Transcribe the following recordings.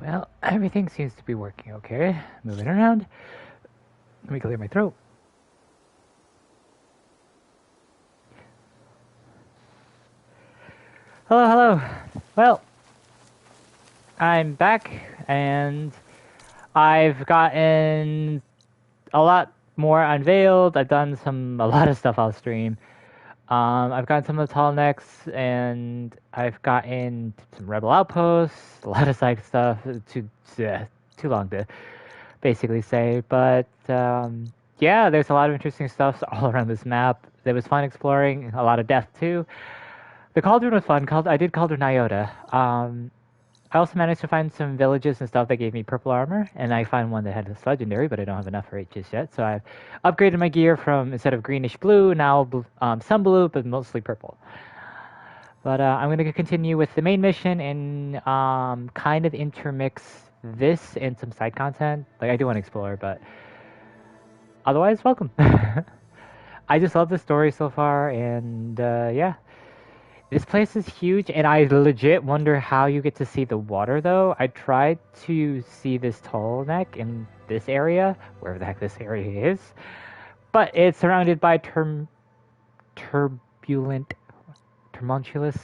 Well, everything seems to be working okay. Moving around. Let me clear my throat. Hello, hello. Well, I'm back, and I've gotten a lot more unveiled. I've done a lot of stuff off stream. I've gotten some of the tall necks, and I've gotten some rebel outposts, a lot of side stuff. Too long to basically say, but yeah, there's a lot of interesting stuff all around this map. It was fun exploring, a lot of death too. The Cauldron was fun. I did Cauldron Iota. I also managed to find some villages and stuff that gave me purple armor, and I found one that had this legendary, but I don't have enough for it just yet. So I've upgraded my gear from, instead of greenish blue, now some blue, but mostly purple. But I'm going to continue with the main mission and kind of intermix this and some side content. Like, I do want to explore, but otherwise, welcome. I just love the story so far, and yeah. This place is huge, and I legit wonder how you get to see the water, though. I tried to see this tall neck in this area, wherever the heck this area is, but it's surrounded by tumultuous,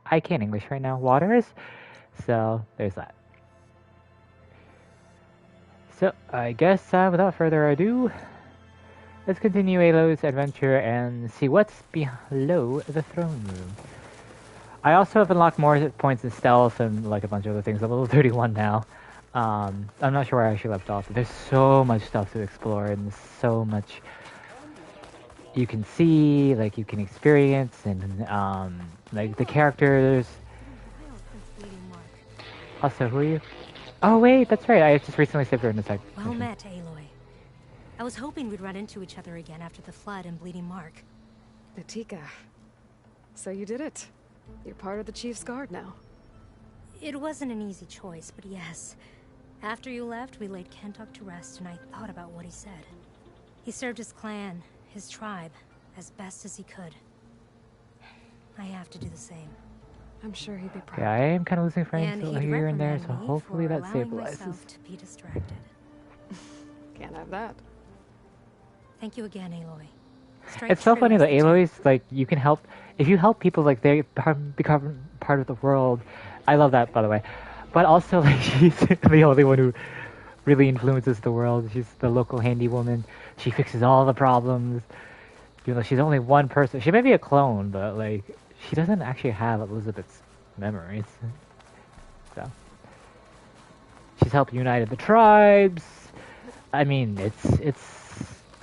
I can't English right now, waters. So, there's that. So, I guess without further ado, let's continue Alo's adventure and see what's below the throne room. I also have unlocked more points in stealth and like a bunch of other things. I'm level 31 now. I'm not sure where I actually left off, but there's so much stuff to explore and so much you can see, like you can experience, and like the characters. Also, who are you? Oh wait, that's right. I just recently saved her in a sec. Well met, Aloy. I was hoping we'd run into each other again after the flood and Bleeding Mark. Natika. So you did it. You're part of the Chief's Guard now. It wasn't an easy choice, but yes. After you left, we laid Kentuck to rest, and I thought about what he said. He served his clan, his tribe, as best as he could. I have to do the same. I'm sure he'd be proud. Yeah, I am kind of losing friends And here and there, he'd so hopefully that reprimand me for allowing stabilizes. myself to be distracted. Can't have that. Thank you again, Aloy. It's so funny that Aloy's, like, you can help, if you help people, like, they become part of the world. I love that, by the way. But also, like, she's the only one who really influences the world. She's the local handy woman. She fixes all the problems. You know, she's only one person. She may be a clone, but, like, she doesn't actually have Elizabeth's memories. So. She's helped unite the tribes. I mean,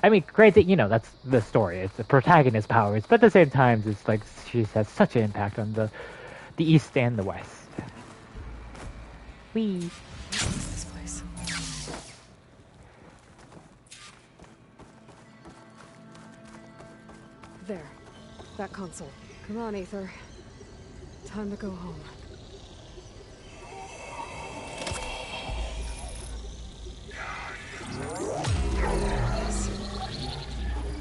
I mean, great that, you know, that's the story. It's the protagonist powers, but at the same time, it's like she has such an impact on the East and the West. Whee! This place. There. That console. Come on, Aether. Time to go home.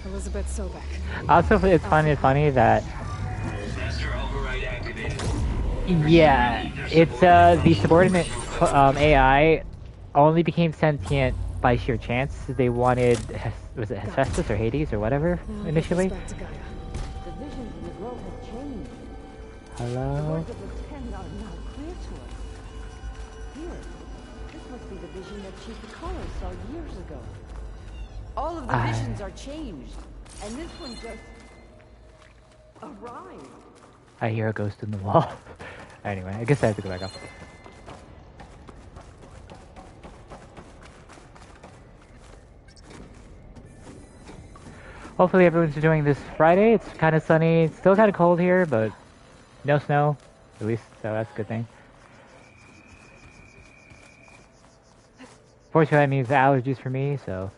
Elizabeth Sobek. Also, it's funny that yeah, it's the subordinate AI only became sentient by sheer chance. They wanted, was it Hephaestus or Hades or whatever initially? The visions in the grove have changed. The Hello. words of the Ten are now clear to us. Here, this must be the vision that Chief Color saw years ago. All of the visions are changed, and this one just arrived. I hear a ghost in the wall. Anyway, I guess I have to go back up. Hopefully everyone's enjoying this Friday. It's kind of sunny. It's still kind of cold here, but no snow, at least, so that's a good thing. Fortunately, that means allergies for me, so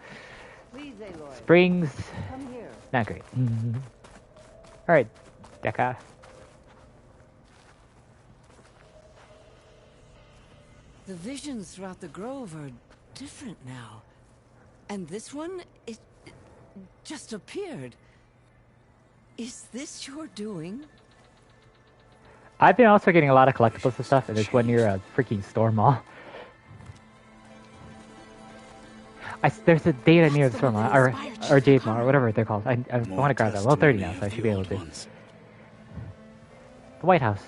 Please, Aloy, spring's come here. not great. Alright, Dekka. The visions throughout the grove are different now. And this one, it just appeared. Is this your doing? I've been also getting a lot of collectibles and stuff, and there's one near a freaking store mall. There's a data near the That's the storm, one that or inspired Jade Maw, or whatever they're called. I want to grab that. Level 30 now, so I should be able to. The White House.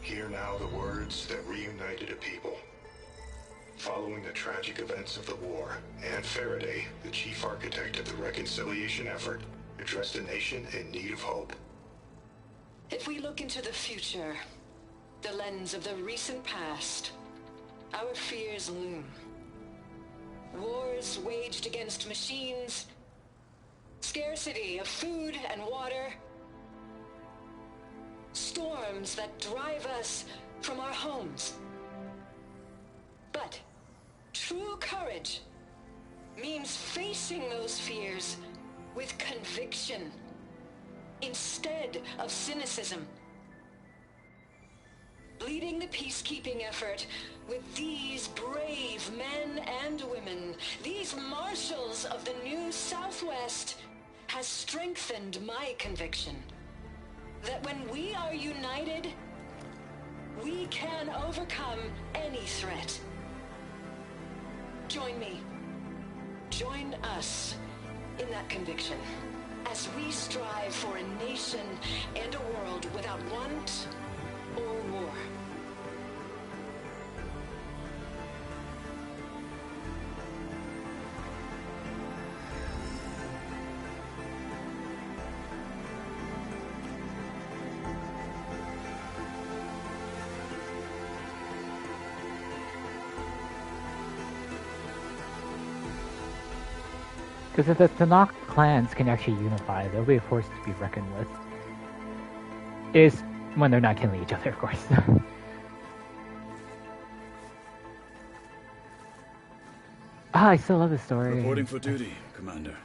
Hear now the words that reunited a people. Following the tragic events of the war, Anne Faraday, the chief architect of the reconciliation effort, addressed a nation in need of hope. If we look into the future, the lens of the recent past, our fears loom. Wars waged against machines, scarcity of food and water, storms that drive us from our homes. But true courage means facing those fears with conviction instead of cynicism. Leading the peacekeeping effort with these brave men and women, these marshals of the new Southwest, has strengthened my conviction that when we are united, we can overcome any threat. Join me. Join us in that conviction as we strive for a nation and a world without want or war. Because if the Tanakh clans can actually unify, they'll be a force to be reckoned with. Is when they're not killing each other, of course. I still love this story. Reporting for duty, Commander.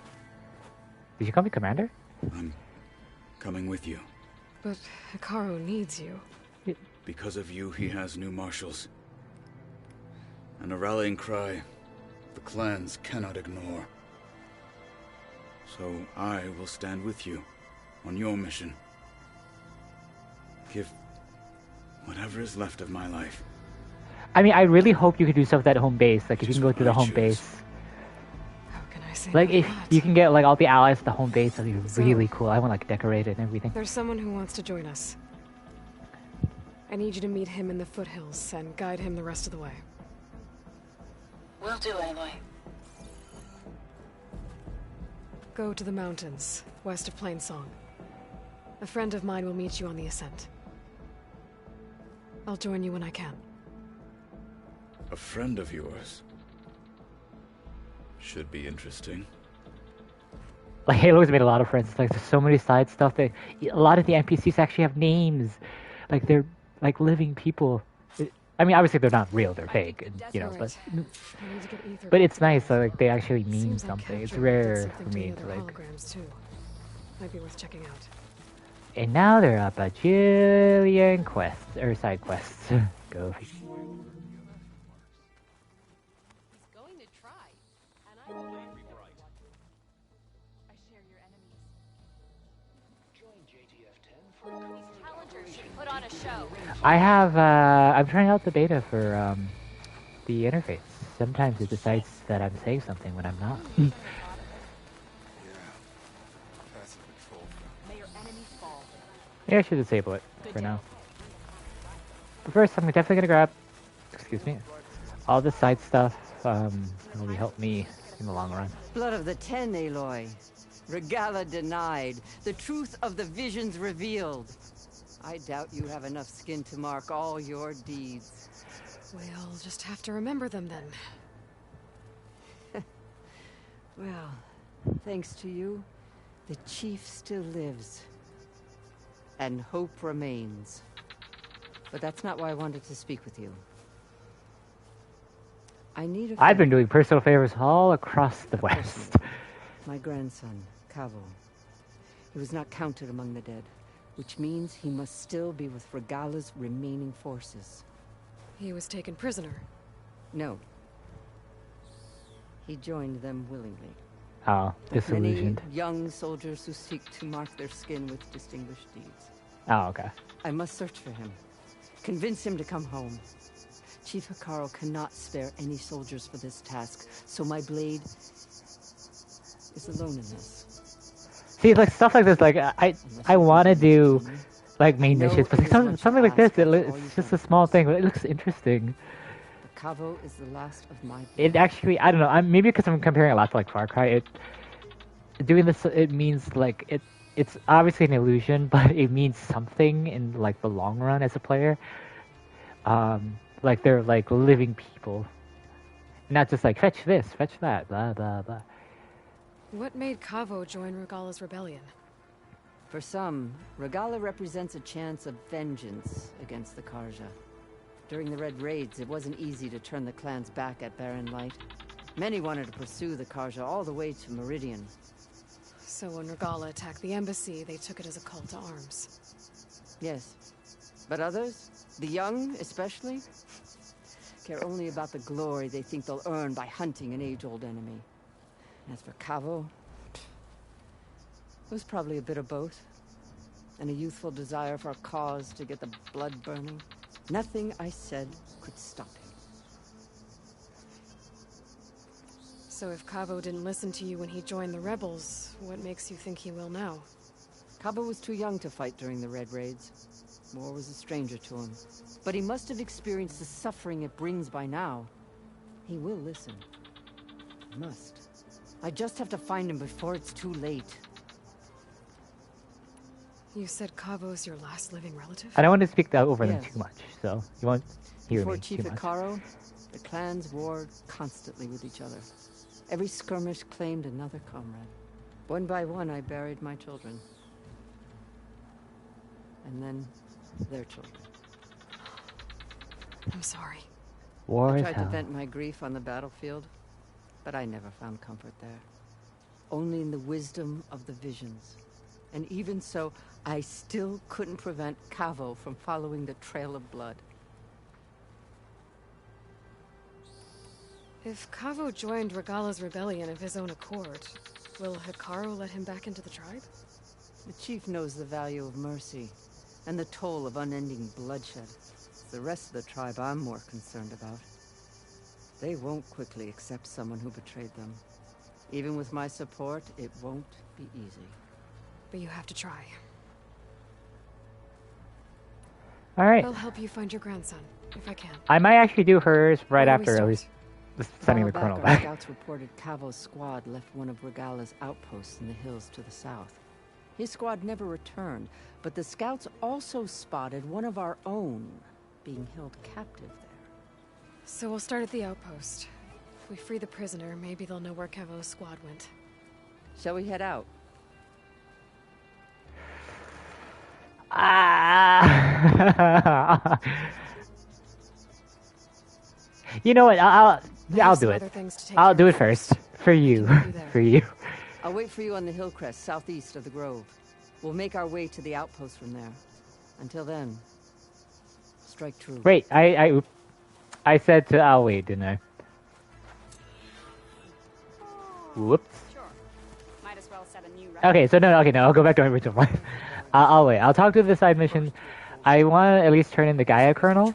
Did you call me Commander? I'm coming with you. But Hikaru needs you. Because of you, he has new marshals. And a rallying cry the clans cannot ignore. So I will stand with you on your mission. Give whatever is left of my life. I mean, I really hope you could do stuff at that home base. Like, if you can go to the home base. How can I say Like, no to if that? you can get, like, all the allies at the home base, that'd be really cool. I want, like, decorate it and everything. There's someone who wants to join us. I need you to meet him in the foothills and guide him the rest of the way. Will do, Aloy. Go to the mountains, west of Plainsong. A friend of mine will meet you on the ascent. I'll join you when I can. A friend of yours. Should be interesting. Like, Halo's made a lot of friends. Like, there's so many side stuff that a lot of the NPCs actually have names. Like, they're like living people. I mean, obviously they're not real; they're fake, and, you know. Desperate. I need to get Ether But it's back. nice that, like, they actually mean Seems like something. It's capturing did rare something for to me the to, other like. holograms too. Might be worth checking out. And now they're up a jillion quests or side quests. Go. He's going to try, and I share your enemies. These challengers should put on a show. I have. I'm trying out the beta for the interface. Sometimes it decides that I'm saying something when I'm not. May your enemies fall. Yeah, I should disable it for now. But first, I'm definitely gonna grab. Excuse me. All the side stuff. Will help me in the long run. Blood of the Ten, Aloy. Regala denied. The truth of the visions revealed. I doubt you have enough skin to mark all your deeds. We'll just have to remember them then. Well, thanks to you, the chief still lives. And hope remains. But that's not why I wanted to speak with you. I need a I've been friend. doing personal favors all across the West. My grandson, Cavo. He was not counted among the dead, which means he must still be with Regala's remaining forces. He was taken prisoner. No. He joined them willingly. Oh, Like many disillusioned. young soldiers who seek to mark their skin with distinguished deeds. Oh, okay. I must search for him. Convince him to come home. Chief Chief Hikaru cannot spare any soldiers for this task, so my blade is alone in this. See, like stuff like this, like I want to do like main No, missions, but it like, is much to something like this, ask after all it's you've just done. a small thing, but it looks interesting. The Cavo is the last of my It blood. actually, I don't know, maybe because I'm comparing a lot to like Far Cry. Doing this, it means like it's obviously an illusion, but it means something in like the long run as a player. Like they're like living people, not just like fetch this, fetch that, blah blah blah. What made Cavo join Regala's rebellion? For some, Regala represents a chance of vengeance against the Karja. During the Red Raids, it wasn't easy to turn the clans back at Barren Light. Many wanted to pursue the Karja all the way to Meridian. So when Regala attacked the embassy, they took it as a call to arms. Yes. But others, the young especially, care only about the glory they think they'll earn by hunting an age-old enemy. As for Cavo, it was probably a bit of both. And a youthful desire for a cause to get the blood burning. Nothing I said could stop him. So if Cavo didn't listen to you when he joined the rebels, what makes you think he will now? Cavo was too young to fight during the Red Raids. War was a stranger to him. But he must have experienced the suffering it brings by now. He will listen. He must. I just have to find him before it's too late. You said Cavo's your last living relative? I don't want to speak that over them Yes. too much, so you won't hear Before me Chief too much. Hikaru, the clans warred constantly with each other. Every skirmish claimed another comrade. One by one, I buried my children. And then their children. I'm sorry. War I is tried to hell. vent my grief on the battlefield, but I never found comfort there. Only in the wisdom of the visions. And even so, I still couldn't prevent Cavo from following the trail of blood. If Cavo joined Regala's rebellion of his own accord, will Hikaru let him back into the tribe? The chief knows the value of mercy, and the toll of unending bloodshed. It's the rest of the tribe I'm more concerned about. They won't quickly accept someone who betrayed them. Even with my support, it won't be easy. But you have to try. All right, I'll help you find your grandson, if I can. I might actually do hers right Where do we after at start? least sending the While colonel our back. scouts reported Cavo's squad left one of Regala's outposts in the hills to the south. His squad never returned, but the scouts also spotted one of our own being held captive there. So we'll start at the outpost. If we free the prisoner, maybe they'll know where Cavo's squad went. Shall we head out? Ah. You know what? I'll There's do some it. other things to take I'll care do it of. first for you. Keep you there. For you. I'll wait for you on the hill crest southeast of the grove. We'll make our way to the outpost from there. Until then, strike true. Wait, I said to I'll wait, didn't I? Whoops. Sure. Might as well set a new record. Okay, so no, I'll go back to my original plan. I'll wait. I'll talk to the side mission. I want to at least turn in the Gaia kernel,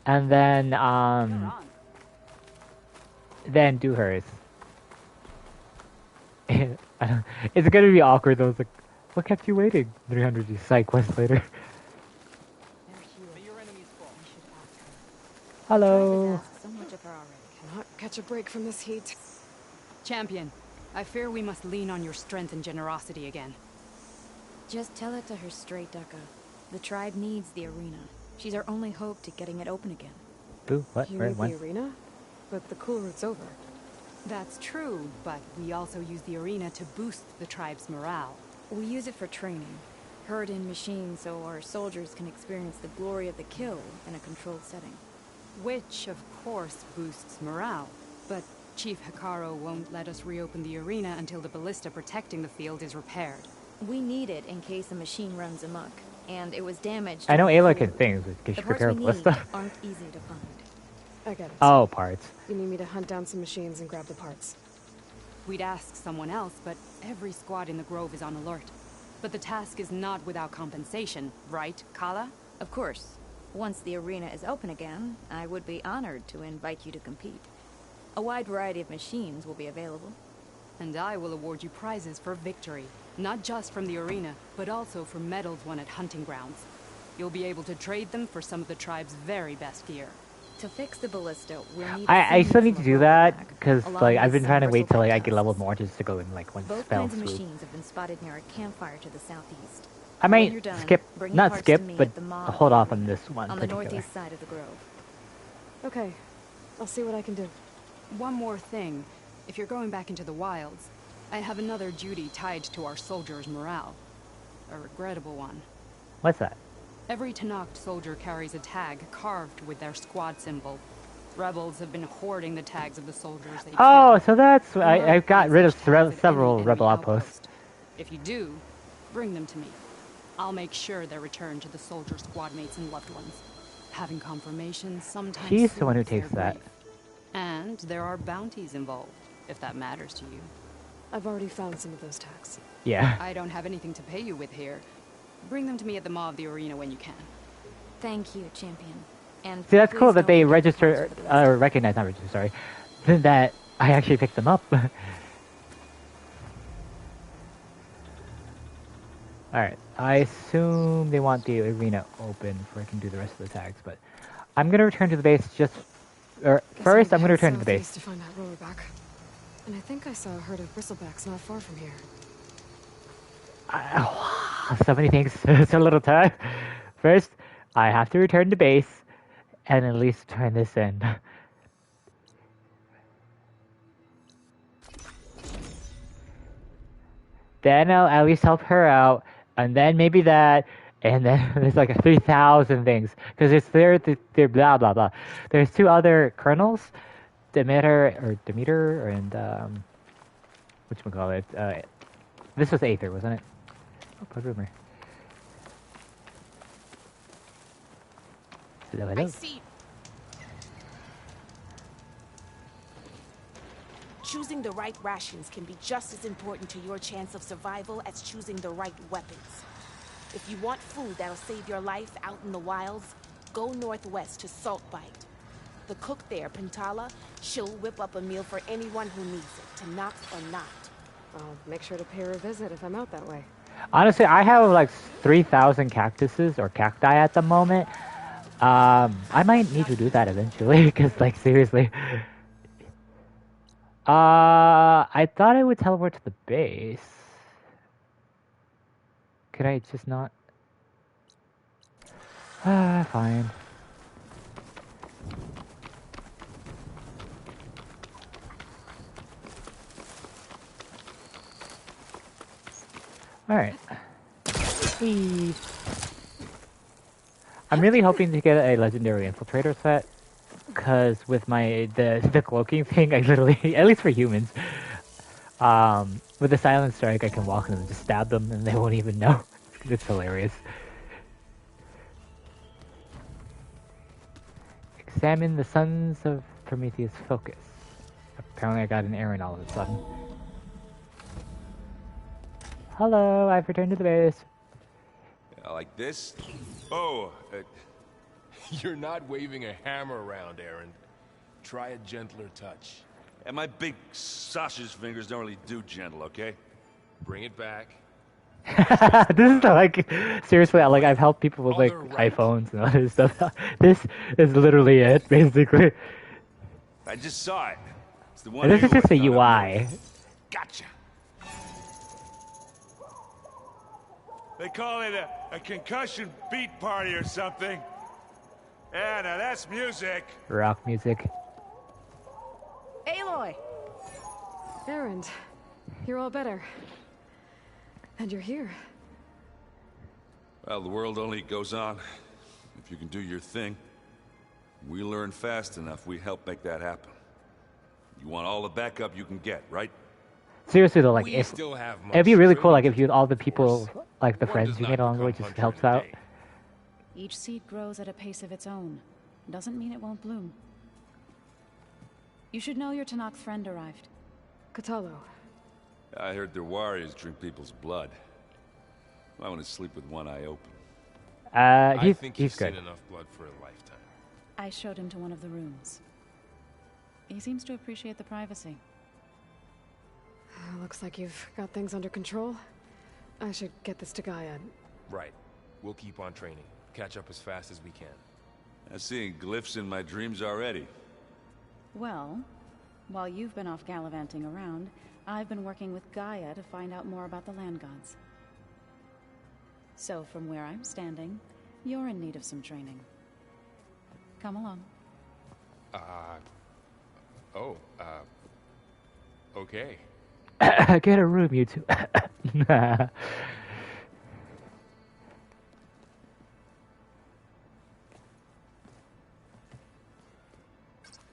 and then You're on. then do hers. It's gonna be awkward though. It's like, what kept you waiting? 300 side quest later. Hello. So much of her already. Cannot catch a break from this heat. Champion, I fear we must lean on your strength and generosity again. Just tell it to her straight, Ducka. The tribe needs the arena. She's our only hope to getting it open again. Ooh, what? You Where? need When? the arena? But the cool route's over. That's true, but we also use the arena to boost the tribe's morale. We use it for training. Herd in machines so our soldiers can experience the glory of the kill in a controlled setting. Which, of course, boosts morale. But Chief Hikaru won't let us reopen the arena until the ballista protecting the field is repaired. We need it in case a machine runs amok, and it was damaged. I know during the Ayla can cool things. route. Can The she parts prepare a we need ballista? aren't easy to find. I get it. Oh, parts. You need me to hunt down some machines and grab the parts. We'd ask someone else, but every squad in the Grove is on alert. But the task is not without compensation, right, Kala? Of course. Once the arena is open again, I would be honored to invite you to compete. A wide variety of machines will be available. And I will award you prizes for victory. Not just from the arena, but also for medals won at hunting grounds. You'll be able to trade them for some of the tribe's very best gear. To fix the ballista, we'll need I still need to do that because along like I've with been trying to some wait till like I bristle get level tusks. more just to go in like one Both fell kinds of swoop. machines have been spotted near a campfire to the southeast. I When might you're done, skip, bring not parts skip, to me but at the maw hold of off the on arena, this one on the particular. northeast side of the grove. Okay. I'll see what I can do. One more thing. If you're going back into the wilds, I have another duty tied to our soldiers' morale. A regrettable one. What's that? Every Tenakth soldier carries a tag carved with their squad symbol. Rebels have been hoarding the tags of the soldiers they Oh, killed. so that's You'll I not got find rid of such tags at several any rebel enemy outposts. outpost. If you do, bring them to me. I'll make sure they're returned to the soldier squad mates and loved ones. Having confirmation sometimes She's the one who soothes their takes that. grief. And there are bounties involved, if that matters to you. I've already found some of those tags. Yeah. I don't have anything to pay you with here. Bring them to me at the maw of the arena when you can. Thank you, champion. And See, that's please cool that don't they forget the register, parts for the list. recognize, not register, sorry, that I actually picked them up. Alright, I assume they want the arena open before I can do the rest of the tags, but I'm gonna return to the base just, or Guess first I I'm need gonna to head return to the southeast base. to find that roller back. And I think I saw a herd of bristlebacks not far from here. So many things, so little time. First, I have to return to base, and at least turn this in. Then I'll at least help her out, and then maybe that, and then there's like 3,000 things. Because it's there, blah, blah, blah. There's two other colonels, Demeter, and, whatchamacallit, this was Aether, wasn't it? Oh, good rumor. Hello, hello. I see. Choosing the right rations can be just as important to your chance of survival as choosing the right weapons. If you want food that'll save your life out in the wilds, go northwest to Saltbite. The cook there, Pintala, she'll whip up a meal for anyone who needs it, Tenakth or not. I'll make sure to pay her a visit if I'm out that way. Honestly, I have like 3,000 cactuses or cacti at the moment. I might need to do that eventually, because like seriously. I thought I would teleport to the base. Could I just not? Fine. Alright. Please. I'm really hoping to get a legendary infiltrator set, cause with the cloaking thing, I literally, at least for humans, with the silent strike, I can walk in and just stab them, and they won't even know. It's hilarious. Examine the Sons of Prometheus focus. Apparently, I got an errand all of a sudden. Hello, I've returned to the base. Like this? Oh, you're not waving a hammer around, Aaron. Try a gentler touch. And my big sausage fingers don't really do gentle, okay? Bring it back. This is like, seriously, like I've helped people with like iPhones and other stuff. This is literally it, basically. I just saw it. It's the one. And this is you just a thought up UI. north. Gotcha. They call it a concussion beat party or something. Yeah, now that's music. Rock music. Aloy! Erend, you're all better. And you're here. Well, the world only goes on if you can do your thing. We learn fast enough, we help make that happen. You want all the backup you can get, right? Seriously though, like We if still have it'd be really much cool, like if training you all the people, like the One friends does you not made along the way, become just hunter helps in a out. day. Each seed grows at a pace of its own. Doesn't mean it won't bloom. You should know your Tenakth friend arrived. Katalo. I heard their warriors drink people's blood. I want to sleep with one eye open. I think he's he's good. seen enough blood for a lifetime. I showed him to one of the rooms. He seems to appreciate the privacy. Looks like you've got things under control. I should get this to Gaia. Right. We'll keep on training. Catch up as fast as we can. I'm seeing glyphs in my dreams already. Well, while you've been off gallivanting around, I've been working with Gaia to find out more about the land gods. So from where I'm standing, you're in need of some training. Come along. Okay. Get a room, you two.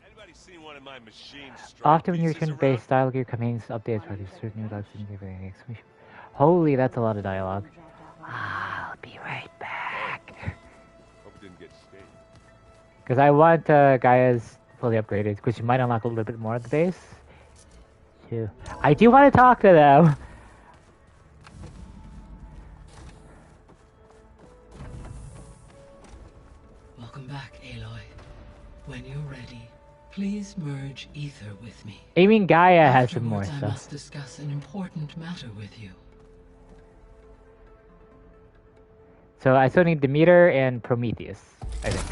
Anybody seen one of my machines? Often when you return to base, dialogue your commands updates for these certain new dogs and give an exclamation. Holy, that's a lot of dialogue. I'll be right back. Hope it didn't get stayed. Because I want Gaia's fully upgraded, because you might unlock a little bit more of the base. Too. I do want to talk to them. Welcome back, Aloy. When you're ready, please merge ether with me. I mean, Gaia has some more Afterwards, I stuff. must discuss an important matter with you. So I still need Demeter and Prometheus, I think.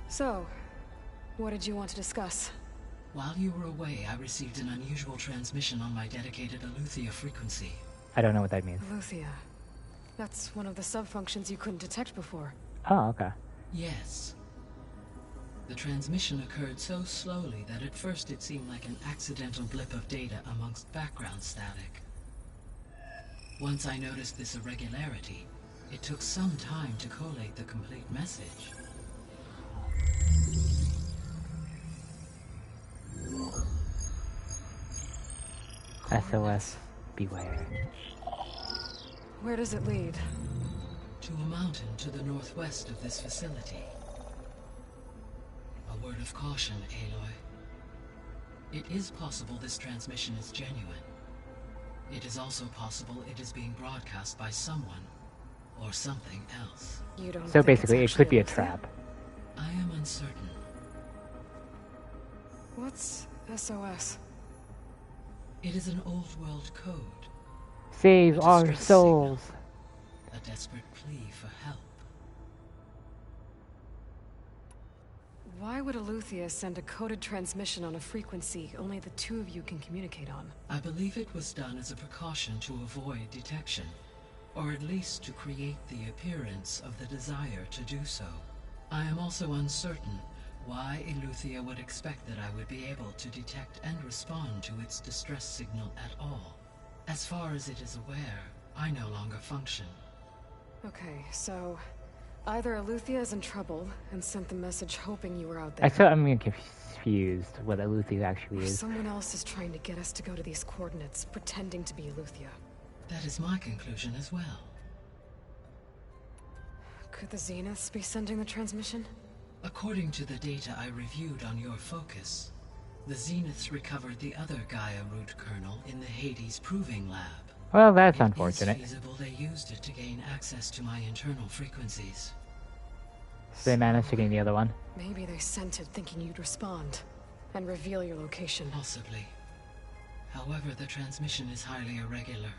So, what did you want to discuss? While you were away, I received an unusual transmission on my dedicated Aletheia frequency. I don't know what that means. Aletheia. That's one of the sub-functions you couldn't detect before. Oh, okay. Yes. The transmission occurred so slowly that at first it seemed like an accidental blip of data amongst background static. Once I noticed this irregularity, it took some time to collate the complete message. SOS, beware. Where does it lead? To a mountain to the northwest of this facility. A word of caution, Aloy. It is possible this transmission is genuine. It is also possible it is being broadcast by someone or something else. You don't So think basically, it's it could be a actually trap. I am uncertain. What's SOS? It is an old world code. Save A our distress souls. signal. A desperate plea for help. Why would Aletheia send a coded transmission on a frequency only the two of you can communicate on? I believe it was done as a precaution to avoid detection, or at least to create the appearance of the desire to do so. I am also uncertain why Aletheia would expect that I would be able to detect and respond to its distress signal at all. As far as it is aware, I no longer function. Okay, so either Aletheia is in trouble and sent the message hoping you were out there. I'm getting confused what Aletheia actually Or is. someone else is trying to get us to go to these coordinates, pretending to be Aletheia. That is my conclusion as well. Could the Zeniths be sending the transmission? According to the data I reviewed on your focus, the Zeniths recovered the other Gaia root kernel in the Hades Proving Lab. Well, that's It unfortunate. is feasible they used it to gain access to my internal frequencies. They managed to gain the other one. Maybe they sent it thinking you'd respond and reveal your location. Possibly. However, the transmission is highly irregular.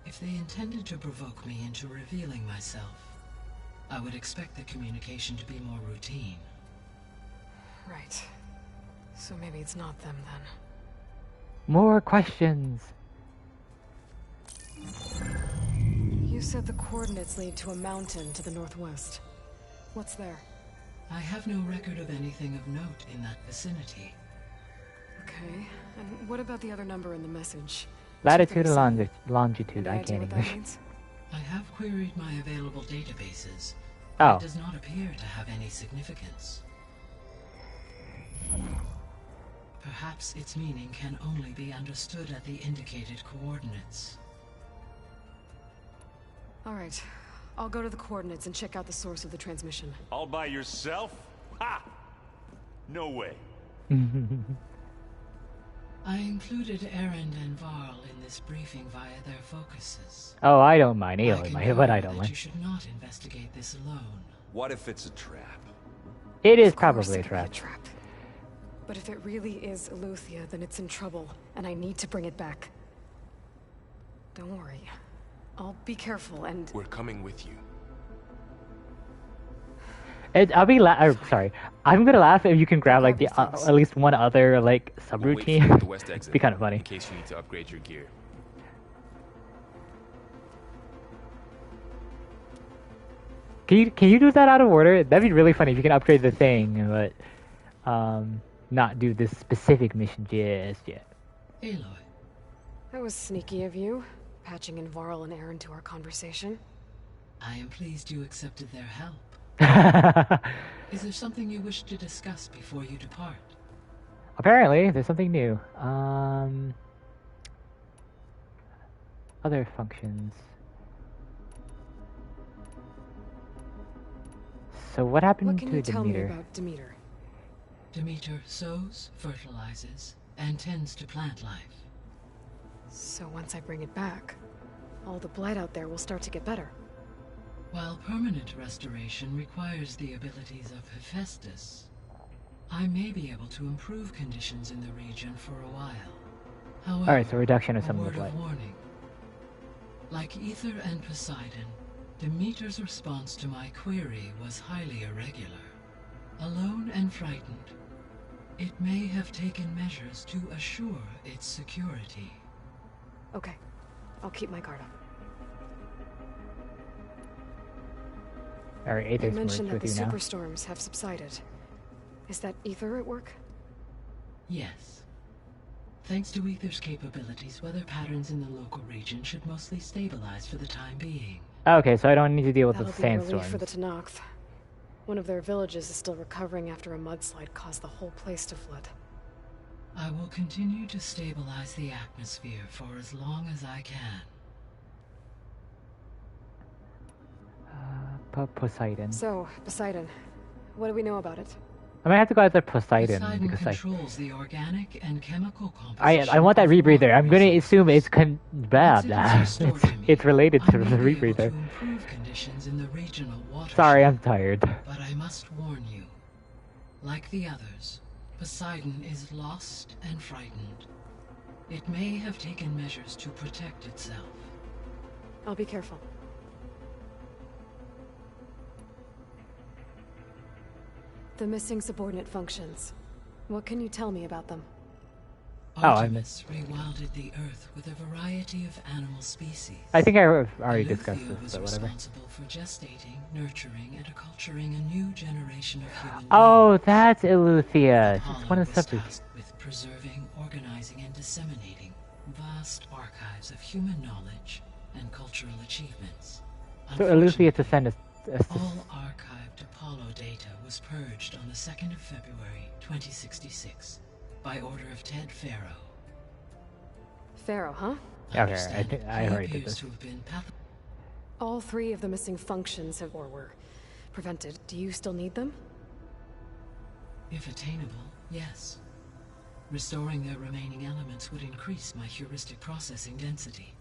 If they intended to provoke me into revealing myself, I would expect the communication to be more routine. Right. So maybe it's not them then. More questions. You said the coordinates lead to a mountain to the northwest. What's there? I have no record of anything of note in that vicinity. Okay. And what about the other number in the message? Latitude and 237. longitude. Any I idea can't what that English. means? I have queried my available databases. Oh. It does not appear to have any significance. Perhaps its meaning can only be understood at the indicated coordinates. Alright. I'll go to the coordinates and check out the source of the transmission. All by yourself? Ha! No way. I included Erend and Varl in this briefing via their focuses. Oh, I don't mind. But I don't You mind. should not investigate this alone. What if it's a trap? It is Of course probably a it'll be trap. But if it really is Eleuthia, then it's in trouble, and I need to bring it back. Don't worry. I'll be careful and... We're coming with you. I'll be sorry. I'm gonna laugh if you can grab like the at least one other like We'll wait for you subroutine. at the west exit. Be kind of funny. In case you need to upgrade your gear. Can you do that out of order? That'd be really funny if you can upgrade the thing, but not do this specific mission just yet. Aloy. That was sneaky of you, patching in Varl and Aaron to our conversation. I am pleased you accepted their help. Is there something you wish to discuss before you depart? Apparently, there's something new. Other functions. So what happened What can to you tell me Demeter? about Demeter? Demeter sows, fertilizes, and tends to plant life. So once I bring it back, all the blight out there will start to get better. While permanent restoration requires the abilities of Hephaestus, I may be able to improve conditions in the region for a while. However, Alright, so reduction of a some of word the blight. of warning. Like Ether and Poseidon, Demeter's response to my query was highly irregular. Alone and frightened, it may have taken measures to assure its security. Okay, I'll keep my guard up. Alright, You Aether's mentioned merged that the with you now. superstorms have subsided. Is that Ether at work? Yes. Thanks to Ether's capabilities, weather patterns in the local region should mostly stabilize for the time being. Okay, so I don't need to deal with That'll the be a relief sandstorms. for the Tenakth. One of their villages is still recovering after a mudslide caused the whole place to flood. I will continue to stabilize the atmosphere for as long as I can. Poseidon. So, Poseidon, what do we know about it? I might have to go after Poseidon Poseidon because controls the organic and chemical composition. I want that of rebreather. I'm gonna assume it's Its it's related to the I may be able rebreather. to improve conditions in the regional watershed. Sorry, I'm tired. But I must warn you, like the others, Poseidon is lost and frightened. It may have taken measures to protect itself. I'll be careful. The missing subordinate functions. What can you tell me about them? Artemis rewilded the Earth with a variety of animal species. I think I already discussed Eleuthia this, was but whatever. responsible for gestating, nurturing, and acculturating a new generation of human Oh, that's Eleuthia. She's Apollo one of was the subjects. tasked with preserving, organizing, and disseminating vast archives of human knowledge and cultural achievements. So Eleuthia to send us. All archived Apollo data was purged on the 2nd of February, 2066, by order of Ted Farrow. Pharaoh, huh? Okay, I He already did appears this. to have been All 3 of the missing functions have or were prevented. Do you still need them? If attainable, yes. Restoring their remaining elements would increase my heuristic processing density.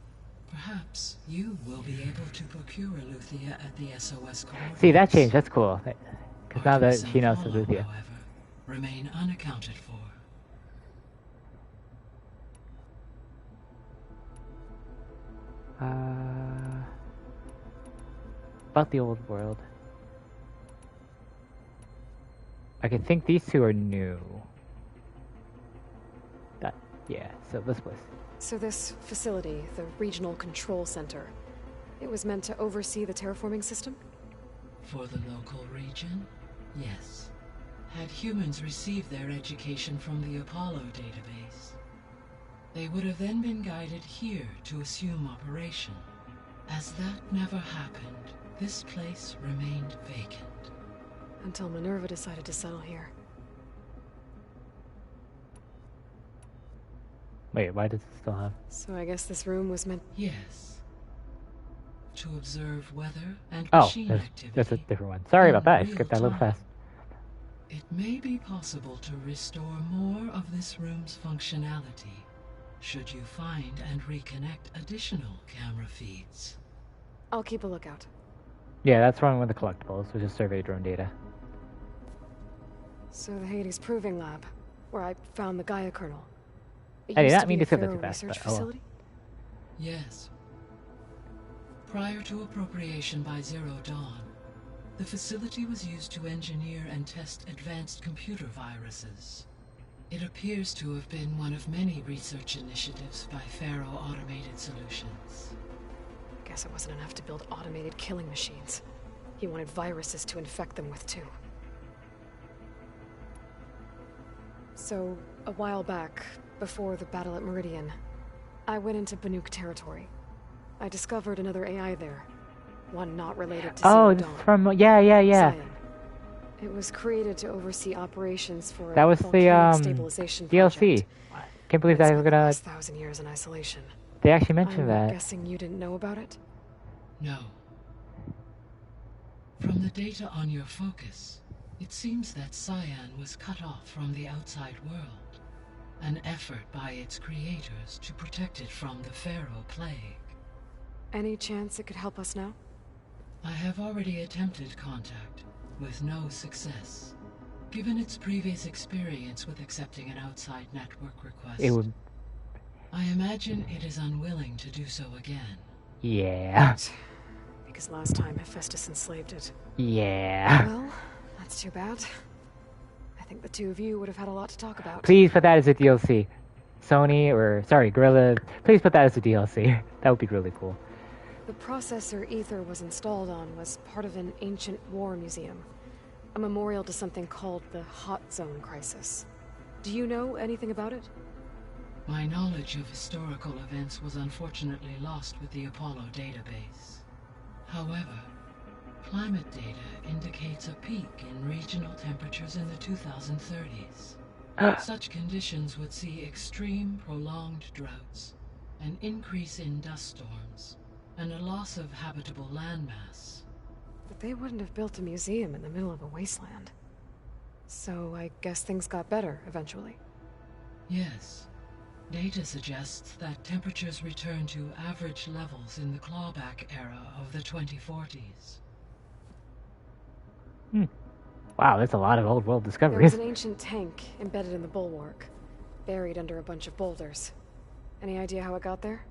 Perhaps you will be able to procure Eleuthia at the SOS coordinates. See, that changed. That's cool. Because now that Artemis she and knows Apollo, Eleuthia. however, remain unaccounted for. About the old world. I can think these two are new. Yeah, so this place. So this facility, the Regional Control Center, it was meant to oversee the terraforming system? For the local region, yes. Had humans received their education from the Apollo database, they would have then been guided here to assume operation. As that never happened, this place remained vacant. Until Minerva decided to settle here. Wait, why does it still have? So I guess this room was meant... Yes. to observe weather and Oh, machine that's a activity. different one. Sorry about that. I in skipped that a real little time. fast. It may be possible to restore more of this room's functionality, should you find and reconnect additional camera feeds. I'll keep a lookout. Yeah, that's one with the collectibles, which is survey drone data. So the Hades Proving Lab, where I found the Gaia kernel. It I did used not to mean be to a skip that Pharaoh too fast, research but oh well. facility? Yes. Prior to appropriation by Zero Dawn, the facility was used to engineer and test advanced computer viruses. It appears to have been one of many research initiatives by Pharaoh Automated Solutions. Guess it wasn't enough to build automated killing machines. He wanted viruses to infect them with too. So, a while back, before the battle at Meridian, I went into Banuk territory. I discovered another AI there. One not related to Oh, Zero this Dawn. is from yeah. Cyan. It was created to oversee operations for That a was the volcanic stabilization DLC. project. Can't believe that I was The gonna. last 1,000 years in isolation. They actually mentioned I'm that. guessing you didn't know about it? No. From the data on your focus, it seems that Cyan was cut off from the outside world, an effort by its creators to protect it from the Pharaoh plague. Any chance it could help us now? I have already attempted contact, with no success. Given its previous experience with accepting an outside network request, It would. I imagine it is unwilling to do so again. Yeah. Because last time Hephaestus enslaved it. Yeah. Well, that's too bad. I think the two of you would have had a lot to talk about. Please put that as a DLC. Sony or sorry, Gorilla. Please put that as a DLC. That would be really cool. The processor Ether was installed on was part of an ancient war museum. A memorial to something called the Hot Zone Crisis. Do you know anything about it? My knowledge of historical events was unfortunately lost with the Apollo database. However, climate data indicates a peak in regional temperatures in the 2030s. Such conditions would see extreme, prolonged droughts, an increase in dust storms, and a loss of habitable landmass. But they wouldn't have built a museum in the middle of a wasteland. So I guess things got better eventually. Yes. Data suggests that temperatures return to average levels in the clawback era of the 2040s. Wow, that's a lot of old world There was discoveries. an ancient tank embedded in the bulwark, buried under a bunch of boulders. Any idea how it got there?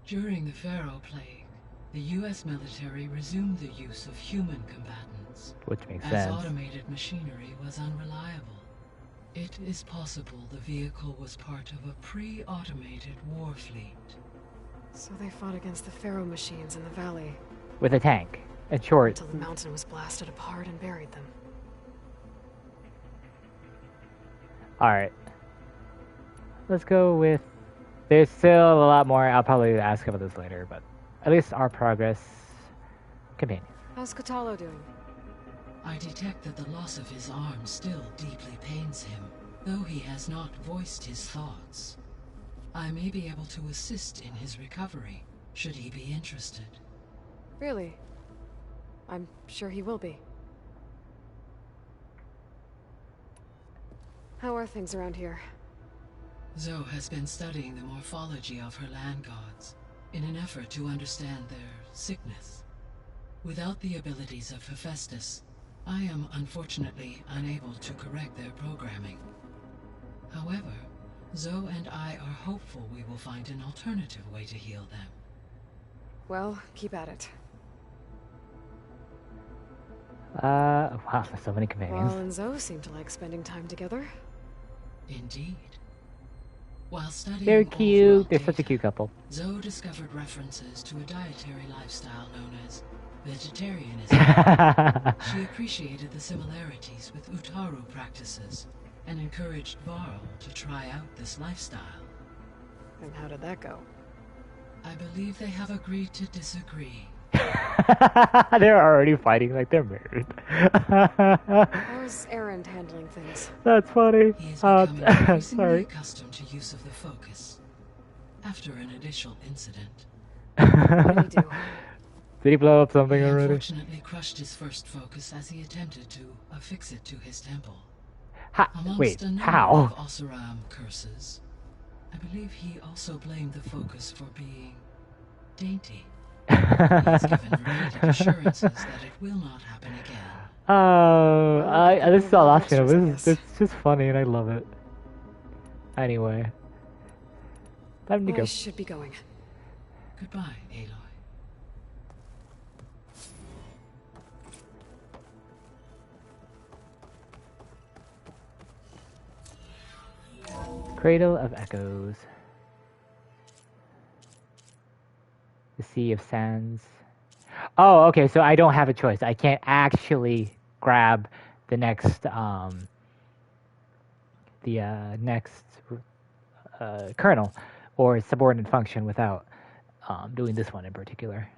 During the Pharaoh plague, the U.S. military resumed the use of human combatants, Which makes as sense. automated machinery was unreliable. It is possible the vehicle was part of a pre-automated war fleet. So they fought against the Pharaoh machines in the valley. With a tank. In short. Until the mountain was blasted apart and buried them. Alright. Let's go with... There's still a lot more. I'll probably ask about this later, but at least our progress companion. How's Kotallo doing? I detect that the loss of his arm still deeply pains him, though he has not voiced his thoughts. I may be able to assist in his recovery, should he be interested. Really? I'm sure he will be. How are things around here? Zoe has been studying the morphology of her land gods, in an effort to understand their sickness. Without the abilities of Hephaestus, I am unfortunately unable to correct their programming. However, Zoe and I are hopeful we will find an alternative way to heal them. Well, keep at it. Wow, there's so many companions. Raul and Zoe seem to like spending time together. Indeed. While studying They're old cute. world They're such a data, cute couple. Zoe discovered references to a dietary lifestyle known as vegetarianism. She appreciated the similarities with Utaru practices and encouraged Varl to try out this lifestyle. And how did that go? I believe they have agreed to disagree. They're already fighting like they're married. How's Erend handling things? That's funny. He is becoming increasingly Sorry. accustomed to use of the focus. After an initial incident, What did he do? Did he blow up something He already? unfortunately crushed his first focus as he attempted to affix it to his temple. Amongst Wait, a number how? of Oseram curses, I believe he also blamed the focus for being dainty. He's given repeated assurances that it will not happen again. Oh, this is all optional. extras, This is just funny and I love it. Anyway. Time to I go. should be going. Goodbye, Aloy. Cradle of Echoes. The Sea of Sands. Oh, okay, so I don't have a choice. I can't actually grab the next, kernel or subordinate function without doing this one in particular.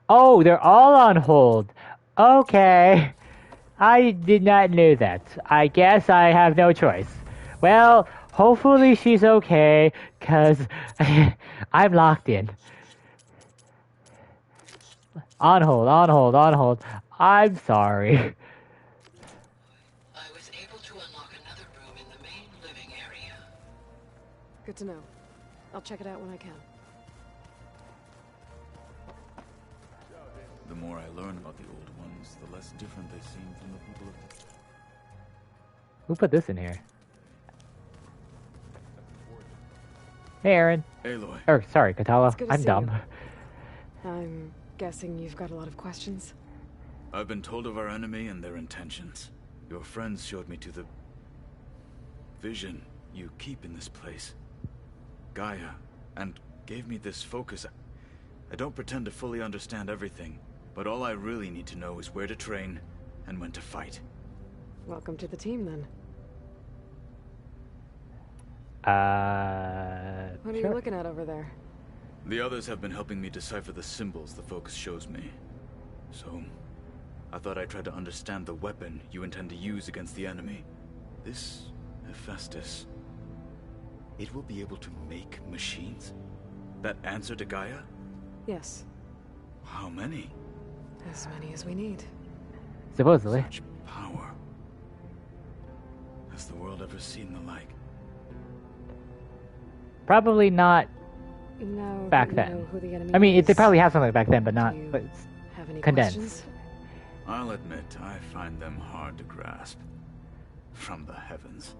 Oh, they're all on hold. Okay. I did not know that. I guess I have no choice. Well, hopefully she's okay, because I'm locked in. On hold, on hold, on hold. I'm sorry. I was able to unlock another room in the main living area. Good to know. I'll check it out when I can. The more I learn about the old ones, the less different they seem from the people of... Who put this in here? Hey, Aaron. Aloy. Or, sorry, Katala. It's good to I'm see dumb. you. I'm guessing you've got a lot of questions. I've been told of our enemy and their intentions. Your friends showed me to the... vision you keep in this place. Gaia, and gave me this focus. I don't pretend to fully understand everything, but all I really need to know is where to train and when to fight. Welcome to the team, then. What are you looking at over there? The others have been helping me decipher the symbols the focus shows me. So, I thought I'd try to understand the weapon you intend to use against the enemy. This Hephaestus, it will be able to make machines that answer to Gaia? Yes. How many? As many as we need. Supposedly. Such power. Has the world ever seen the like? Probably not No, back you then. know who the enemy I mean, is. they probably have something back then, but not. Do you But it's have any condensed. questions? I'll admit, I find them hard to grasp. From the heavens.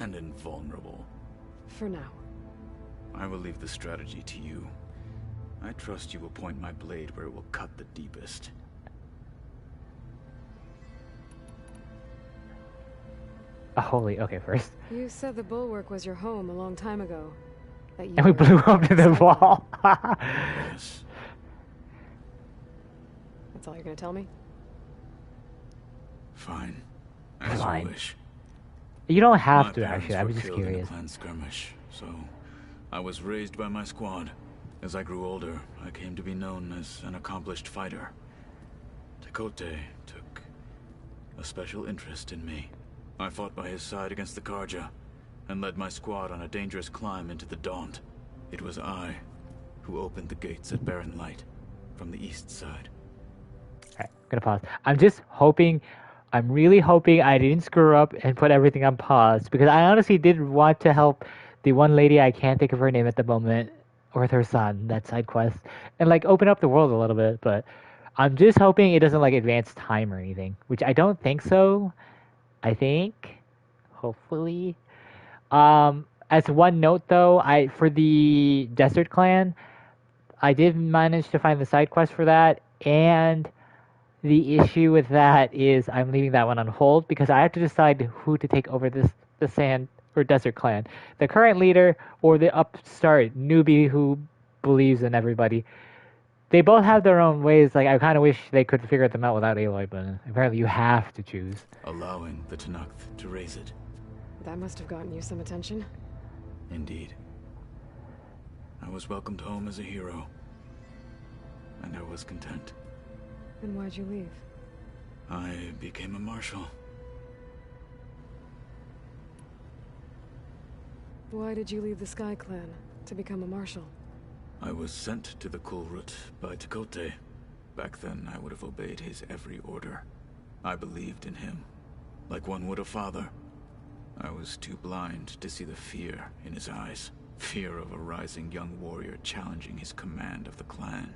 And invulnerable. For now. I will leave the strategy to you. I trust you will point my blade where it will cut the deepest. Holy, okay, first. You said the Bulwark was your home a long time ago. That you And we were blew up to the inside. wall. Yes. That's all you're gonna tell me? Fine. As Fine. you wish. You don't have My to, parents actually. I were was just killed in a curious. clan skirmish, so I was raised by my squad. As I grew older, I came to be known as an accomplished fighter. Tekote took a special interest in me. I fought by his side against the Karja, and led my squad on a dangerous climb into the Daunt. It was I who opened the gates at Barren Light, from the east side. Alright, gonna pause. I'm really hoping I didn't screw up and put everything on pause, because I honestly did want to help the one lady, I can't think of her name at the moment, with her son, that side quest, and like open up the world a little bit, but I'm just hoping it doesn't like advance time or anything, which I don't think so. I think, hopefully. As one note though, for the Desert Clan, I did manage to find the side quest for that, and the issue with that is I'm leaving that one on hold because I have to decide who to take over the Sand or Desert Clan, the current leader or the upstart newbie who believes in everybody. They both have their own ways. Like, I kind of wish they could figure them out without Aloy, but apparently you have to choose. Allowing the Tenakth to raise it. That must have gotten you some attention. Indeed. I was welcomed home as a hero. And I was content. Then why'd you leave? I became a marshal. Why did you leave the Sky Clan to become a marshal? I was sent to the Kulrut by Tekote. Back then, I would have obeyed his every order. I believed in him, like one would a father. I was too blind to see the fear in his eyes. Fear of a rising young warrior challenging his command of the clan.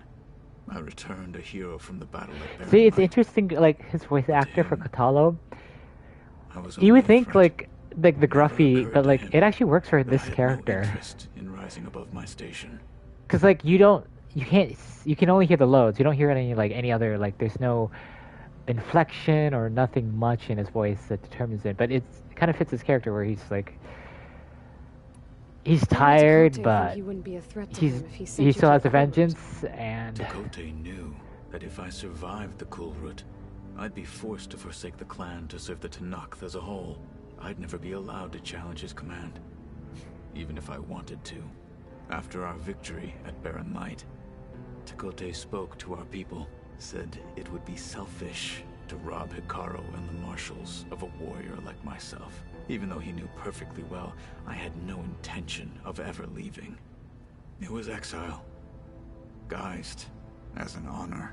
I returned a hero from the battle at Baron See, it's Light. interesting, like, his voice actor for Katalo. I was You would only a think, friend. like the gruffy, occurred but, to like, him it actually works for that I this had character. no interest in rising above my station. Because, like, you can only hear the loads. You don't hear any other, like, there's no inflection or nothing much in his voice that determines it. But it kind of fits his character where he's, like, he's tired, but he still has a vengeance, and... Tekote knew that if I survived the Kulrut, I'd be forced to forsake the clan to serve the Tenakth as a whole. I'd never be allowed to challenge his command, even if I wanted to. After our victory at Baron Light, Tekote spoke to our people, said it would be selfish to rob Hikaru and the marshals of a warrior like myself, even though he knew perfectly well I had no intention of ever leaving. It was exile, guised as an honor.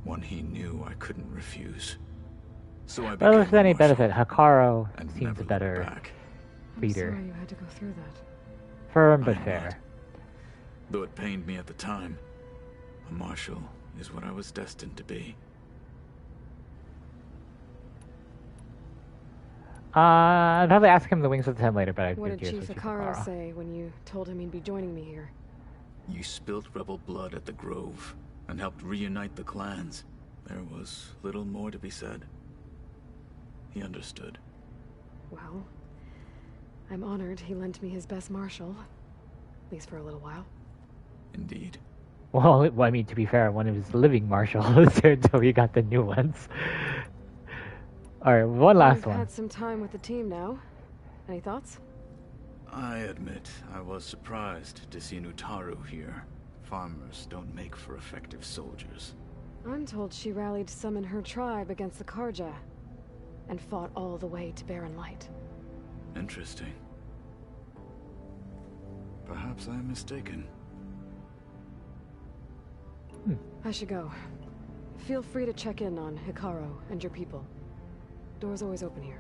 One he knew I couldn't refuse. So I Well, became if there's any a marshal benefit, Hikaru and seems never a looked better back. leader. I'm sorry you had to go through that. Firm but I'm fair. not. Though it pained me at the time, a marshal is what I was destined to be. I'd probably ask him the Wings of the Ten later, but I'd What be did curious Chief what Hikaru Hikaru. say when you told him he'd be joining me here? You spilled rebel blood at the Grove and helped reunite the clans. There was little more to be said. He understood. Well, I'm honored he lent me his best marshal. At least for a little while. Indeed. Well, I mean, to be fair, one of his living marshals until he got the new ones. Alright, one last You've one. had some time with the team now. Any thoughts? I admit I was surprised to see Nutaru here. Farmers don't make for effective soldiers. I'm told she rallied some in her tribe against the Karja, and fought all the way to Baron Light. Interesting. Perhaps I am mistaken. I should go. Feel free to check in on Hikaru and your people. Door's always open here.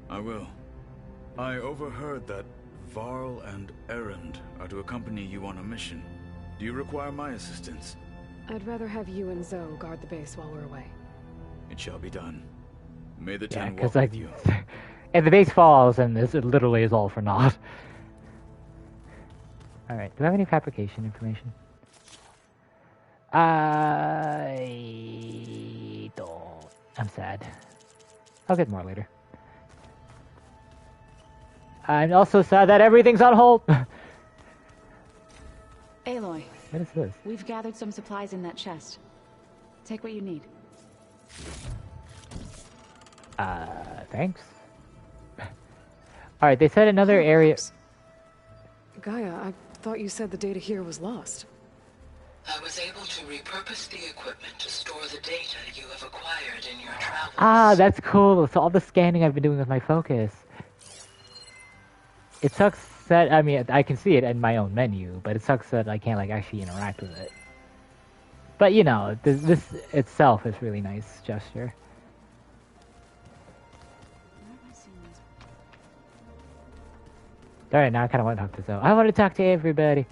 I will. I overheard that Varl and Erend are to accompany you on a mission. Do you require my assistance? I'd rather have you and Zoe guard the base while we're away. It shall be done. May the Yeah, Ten because walk with you. if the base falls, and this it literally is all for naught. Alright, do I have any fabrication information? I don't. I'm sad. I'll get more later. I'm also sad that everything's on hold. Aloy, What is this? we've gathered some supplies in that chest. Take what you need. Thanks. Alright, they said another area... Gaia, I thought you said the data here was lost. I was able to repurpose the equipment to store the data you have acquired in your travels. Ah, that's cool. So all the scanning I've been doing with my focus. It sucks that, I mean, I can see it in my own menu, but it sucks that I can't, like, actually interact with it. But, you know, this itself is really nice gesture. Alright, now I kind of want to talk to Zoe. I want to talk to everybody.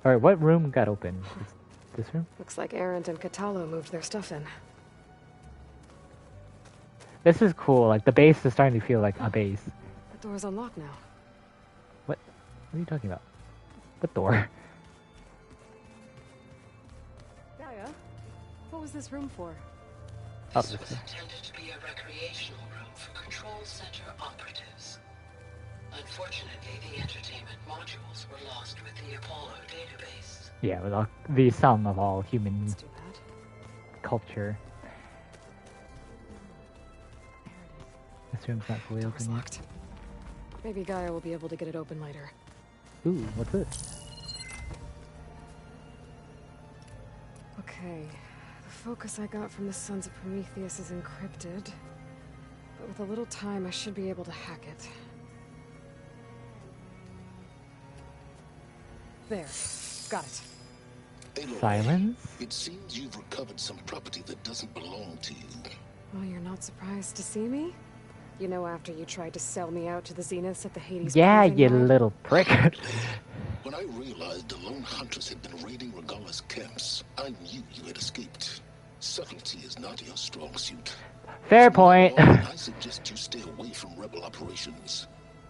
Alright, what room got open? This room? Looks like Erend and Katalo moved their stuff in. This is cool. Like, the base is starting to feel like a base. The door's unlocked now. What are you talking about? What door? Gaia, what was this room for? Oh, This this was way. intended to be a recreational room for Control Center operatives. Unfortunately, the entertainment modules were lost with the Apollo database. Yeah, with all, the sum of all human culture. This room's not fully Door's open yet. locked. Maybe Gaia will be able to get it open later. Ooh, what's this? Okay, the focus I got from the Sons of Prometheus is encrypted. But with a little time, I should be able to hack it. There. Got it. Aloy, Silence? it seems you've recovered some property that doesn't belong to you. Well, you're not surprised to see me? You know, after you tried to sell me out to the Zeniths at the Hades Yeah, proving you ground? little prick. When I realized the lone huntress had been raiding Regalla's camps, I knew you had escaped. Subtlety is not your strong suit. Fair point. I suggest you stay away from rebel operations.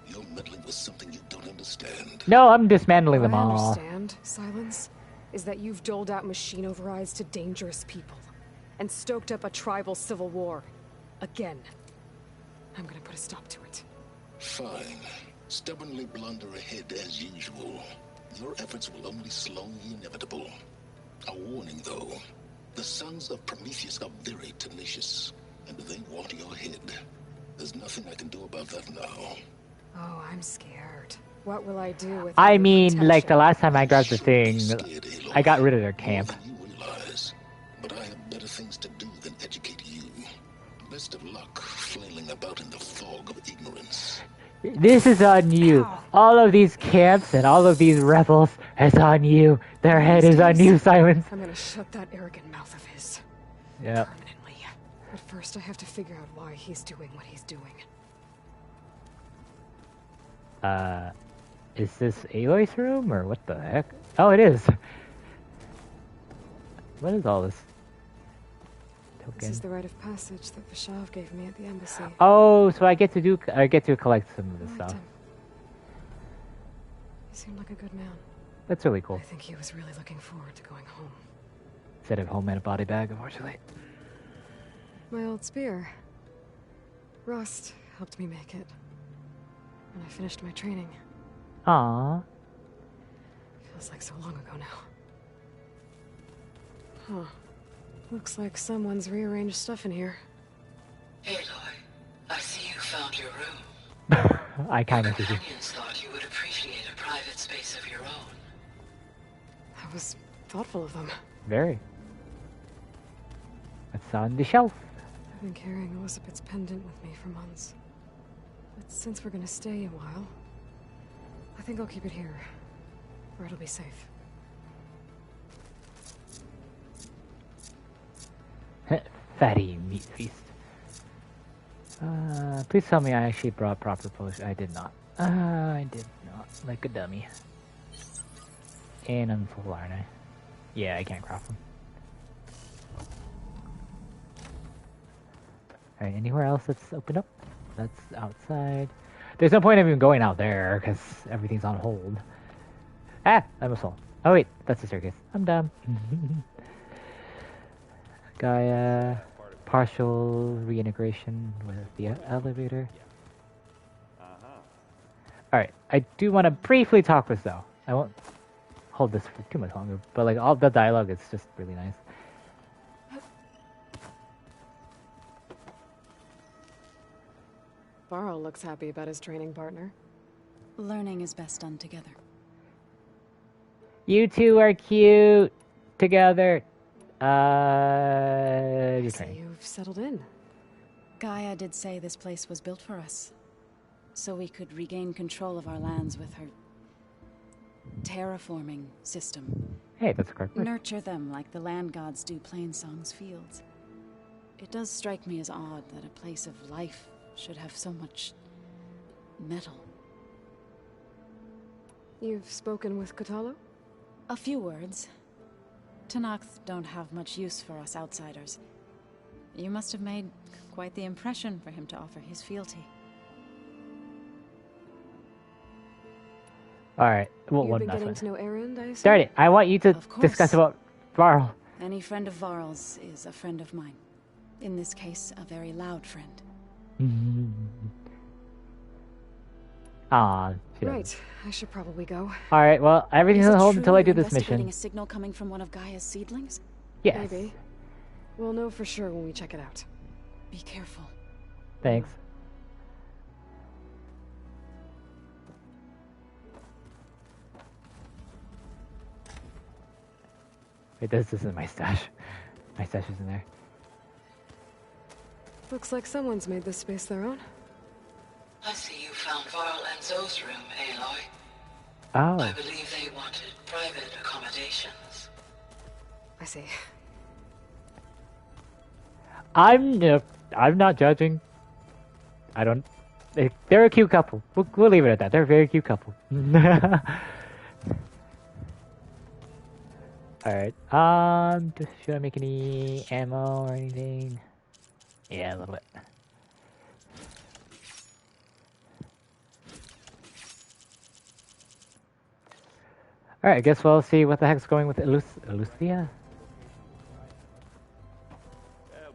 You're meddling with something you don't understand. No, I'm dismantling them What I all. understand, Silence, is that you've doled out machine overrides to dangerous people and stoked up a tribal civil war. Again. I'm gonna put a stop to it. Fine. Stubbornly blunder ahead as usual. Your efforts will only slow the inevitable. A warning, though. The sons of Prometheus are very tenacious, and they want your head. There's nothing I can do about that now. Oh, I'm scared. What will I do with I your mean, protection? like the last time I grabbed the thing, I got rid of their camp. You realize, but I have better things to do than educate you. Best of luck flailing about in the fog of ignorance. This is on you. All of these camps and all of these rebels is on you. Their head is on you, Silence. I'm gonna shut that arrogant mouth of his. Yep. Permanently. But first I have to figure out why he's doing what he's doing. Is this Aloy's room or what the heck? Oh, it is. What is all this? This is the rite of passage that Vashav gave me at the embassy. Oh, so I get to collect some of this stuff. He seemed like a good man. That's really cool. I think he was really looking forward to going home. Instead of home in a body bag, unfortunately. My old spear. Rust helped me make it. And I finished my training. Aww. Feels like so long ago now. Huh. Looks like someone's rearranged stuff in here. Aloy, I see you found your room. I kind of do. Companions thought you would appreciate a private space of your own. That was thoughtful of them. Very. It's on the shelf. I've been carrying Elizabeth's pendant with me for months. But since we're gonna stay a while, I think I'll keep it here, where it'll be safe. Fatty meat feast. Please tell me I actually brought proper potion. I did not. I did not. Like a dummy. And I'm full, aren't I? Yeah, I can't craft them. Alright, anywhere else that's open up? That's outside. There's no point of even going out there, because everything's on hold. Ah! I almost fell. Oh wait, that's the staircase. I'm dumb. Gaia, partial reintegration with the elevator. Alright, I do want to briefly talk this though. I won't hold this for too much longer, but like all the dialogue is just really nice. Varl looks happy about his training partner. Learning is best done together. You two are cute together. So you've settled in. Gaia did say this place was built for us, so we could regain control of our lands with her terraforming system. Hey, that's correct. Nurture them like the land gods do Plainsong's fields. It does strike me as odd that a place of life should have so much metal. You've spoken with Kotallo? A few words. Tenakth don't have much use for us outsiders. You must have made quite the impression for him to offer his fealty. Alright, well, You've one been last getting one. to know Erend, I assume? Start it. I want you to discuss about Varl. Any friend of Varl's is a friend of mine. In this case, a very loud friend. Ah, Right, I should probably go. Alright, well, everything's Is on it hold true until I do you're this investigating mission. a signal coming from one of Gaia's seedlings? Yes. Maybe. We'll know for sure when we check it out. Be careful. Thanks. Wait, this isn't my stash. My stash is in there. Looks like someone's made this space their own. I see you found Varl and Zoe's room, Aloy. Oh. I believe they wanted private accommodations. I see. I'm not judging. I don't. They're a cute couple. We'll leave it at that. They're a very cute couple. Alright. Should I make any ammo or anything? Yeah, a little bit. Alright, I guess we'll see what the heck's going with Lucia. It'll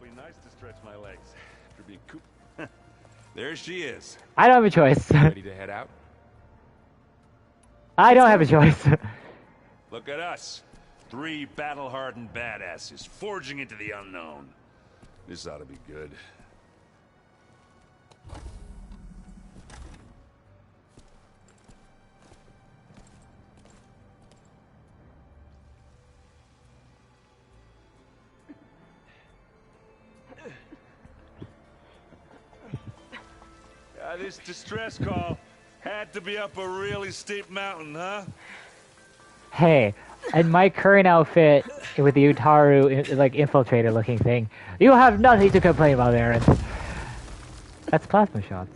be nice to stretch my legs after being cooped. There she is. I don't have a choice. Ready to head out? I don't have a choice. Look at us. 3 battle-hardened badasses forging into the unknown. This ought to be good. This distress call had to be up a really steep mountain, huh? Hey, in my current outfit with the Utaru like infiltrator looking thing, you have nothing to complain about, Aaron. That's plasma shots.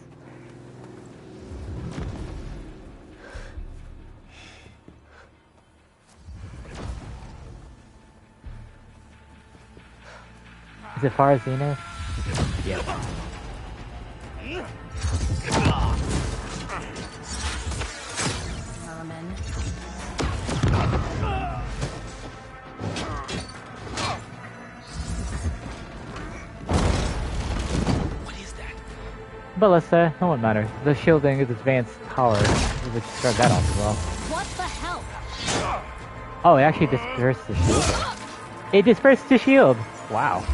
Is it far as Zenith? Yep. Ballista, no one matters. The shielding is advanced power, which start that off as well. What the hell? Oh, it actually dispersed the shield. It dispersed the shield! Wow.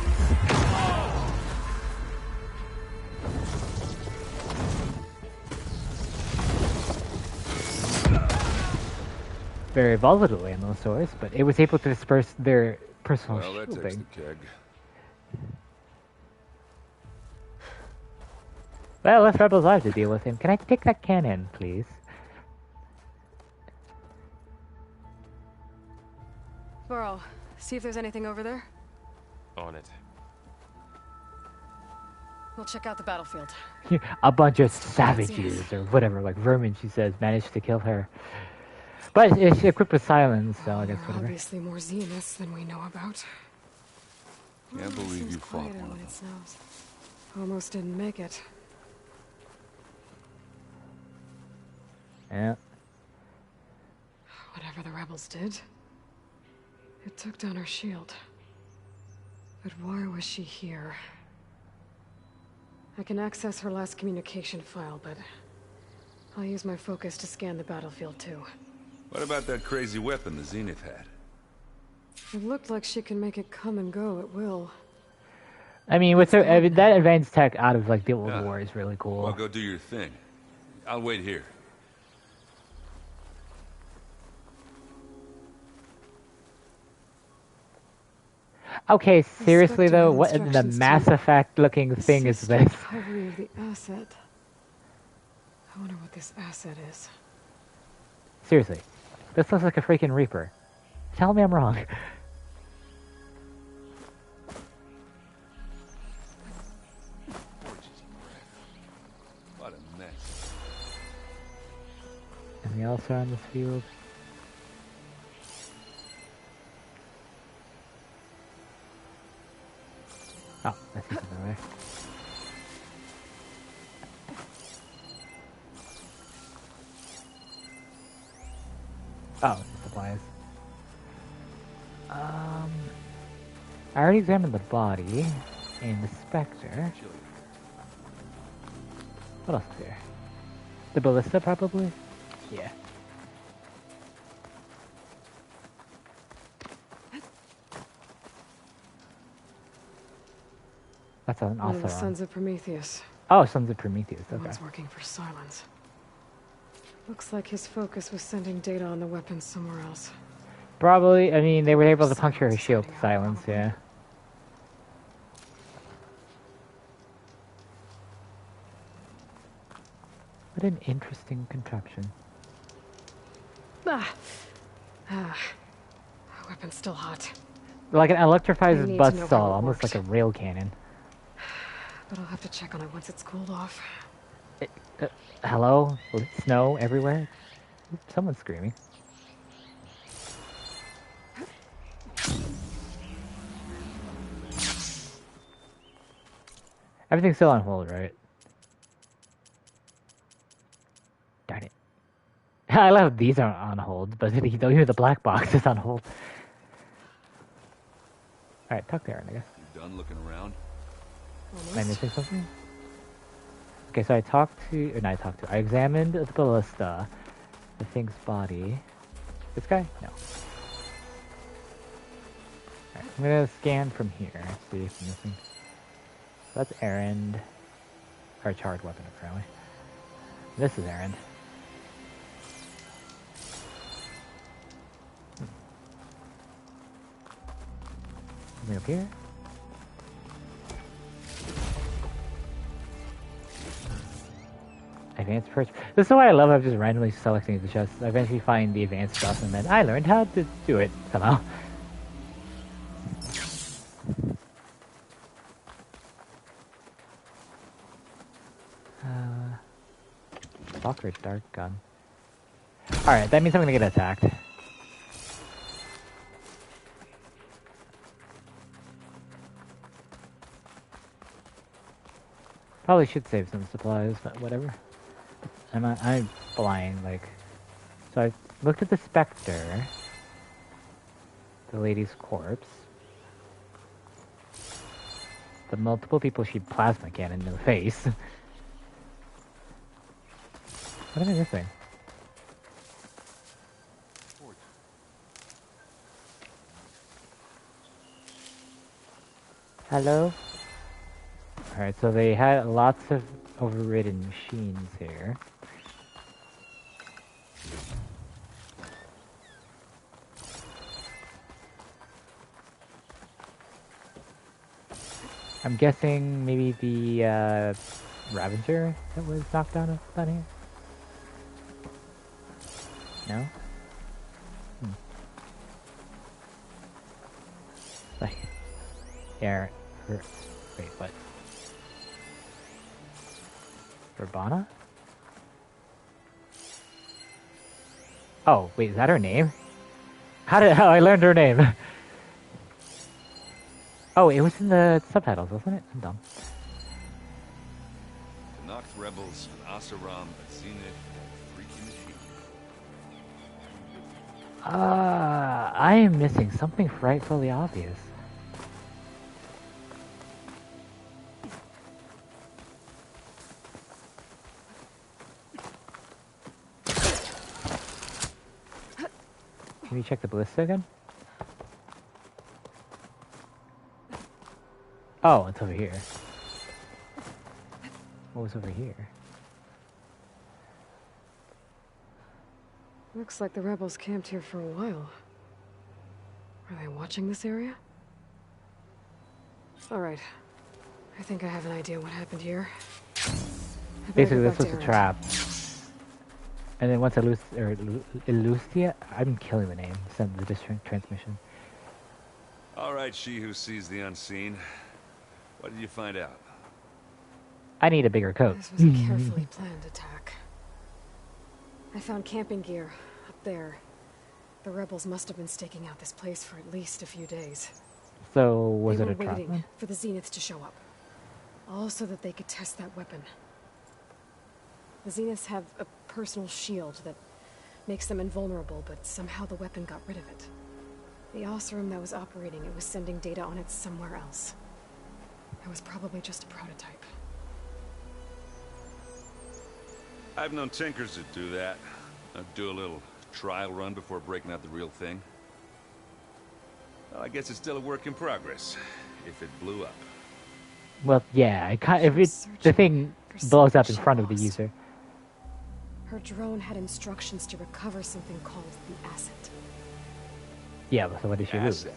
Very volatile ammo source, but it was able to disperse their personal shielding. That takes the keg. Well, left Rebels have to deal with him. Can I take that cannon, please? Burrow, see if there's anything over there. On it. We'll check out the battlefield. A bunch of savages, or whatever, like vermin, she says, managed to kill her. But it's equipped with silence, so I guess whatever. Obviously more Zeniths than we know about. Can't believe you fought one of them. It snows. Almost didn't make it. Yeah. Whatever the rebels did, it took down her shield. But why was she here? I can access her last communication file, but I'll use my focus to scan the battlefield too. What about that crazy weapon the Zenith had? It looked like she can make it come and go at will. I mean, with her, that advanced tech out of like the old war is really cool. Well, go do your thing. I'll wait here. Okay, seriously though, what in the Mass Effect looking thing is this? Recovery of the asset. I wonder what this asset is. Seriously, this looks like a freaking Reaper. Tell me I'm wrong. What a mess. Anything else around this field? Oh, I see something there. Oh, supplies. I already examined the body and the Spectre. What else is there? The ballista, probably? Yeah. That's an One of the awesome. Sons of Prometheus. Oh, Sons of Prometheus. The Okay. one's working for Silence. Looks like his focus was sending data on the weapons somewhere else. Probably. I mean, they were able to puncture his shield with silence. Yeah. What an interesting contraption. Weapon's still hot. Like an electrifies I need to buzzsaw, know how it almost like works. a rail cannon. But I'll have to check on it once it's cooled off. Hello? Snow everywhere? Someone's screaming. Everything's still on hold, right? Darn it. I love these aren't on hold, but even the black box is on hold. Alright, talk to Aaron, I guess. You done looking around? Am I missing something? Okay, so I talked to... Or not I talked to... I examined the ballista. The thing's body. This guy? No. Alright, I'm gonna scan from here. See if I'm missing... That's Erend. Or a charred weapon, apparently. This is Erend. Something up here? Advanced purchase. This is why I love I'm just randomly selecting the chests. I eventually find the advanced stuff and then I learned how to do it somehow. Stalker dark gun. Alright, that means I'm gonna get attacked. Probably should save some supplies, but whatever. I'm blind, like... So I looked at the Spectre. The lady's corpse. The multiple people she plasma cannon in the face. What am I missing? Hello? Alright, so they had lots of overridden machines here. I'm guessing maybe the Ravager that was knocked down here? No? Like, yeah, wait, what? Urbana? Oh, wait, is that her name? How I learned her name? Oh, it was in the subtitles, wasn't it? I'm dumb. The Nox rebels, an Asaram, a Zenith, and freaking machine. I am missing something frightfully obvious. Can you check the ballista again? Oh, it's over here. What was over here? Looks like the rebels camped here for a while. Are they watching this area? Alright. I think I have an idea what happened here. Basically, this was a trap. And then once Elustia, I'm killing the name, sent the transmission. Alright, she who sees the unseen. What did you find out? I need a bigger coat. This was a carefully planned attack. I found camping gear up there. The rebels must have been staking out this place for at least a few days. So, was it a trap? They were waiting trap? for the Zeniths to show up. All so that they could test that weapon. The Zeniths have a personal shield that makes them invulnerable, but somehow the weapon got rid of it. The Oseram that was operating it was sending data on it somewhere else. It was probably just a prototype. I've known tinkers that do that. Do a little trial run before breaking out the real thing. Well, I guess it's still a work in progress, if it blew up. Well, yeah, if the thing blows up in front of the user. Her drone had instructions to recover something called the asset. Yeah, so what did she lose?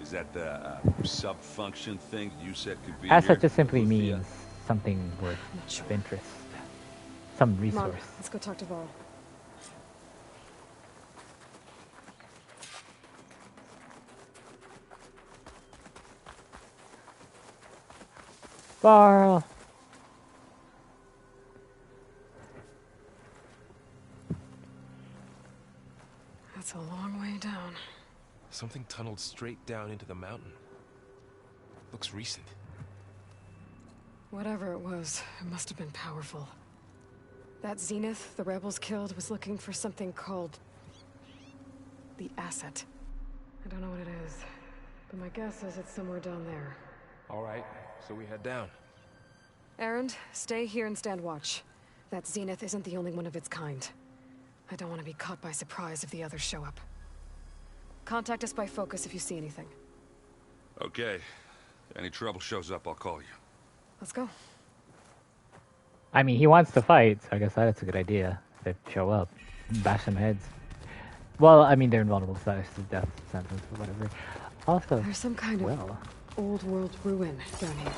Is that the sub-function thing you said could be Asset here? just simply means something worth of interest. Some resource. Come on, let's go talk to Varl. Barl. That's a long way down. Something tunneled straight down into the mountain. Looks recent. Whatever it was, it must have been powerful. That Zenith the rebels killed was looking for something called the asset. I don't know what it is, but my guess is it's somewhere down there. All right, so we head down. Erend, stay here and stand watch. That Zenith isn't the only one of its kind. I don't want to be caught by surprise if the others show up. Contact us by focus if you see anything. Okay. Any trouble shows up, I'll call you. Let's go. I mean, he wants to fight, so I guess that's a good idea. If they show up, bash some heads. Well, I mean, they're invulnerable to death sentence or whatever. Also, there's some kind of old world ruin down here.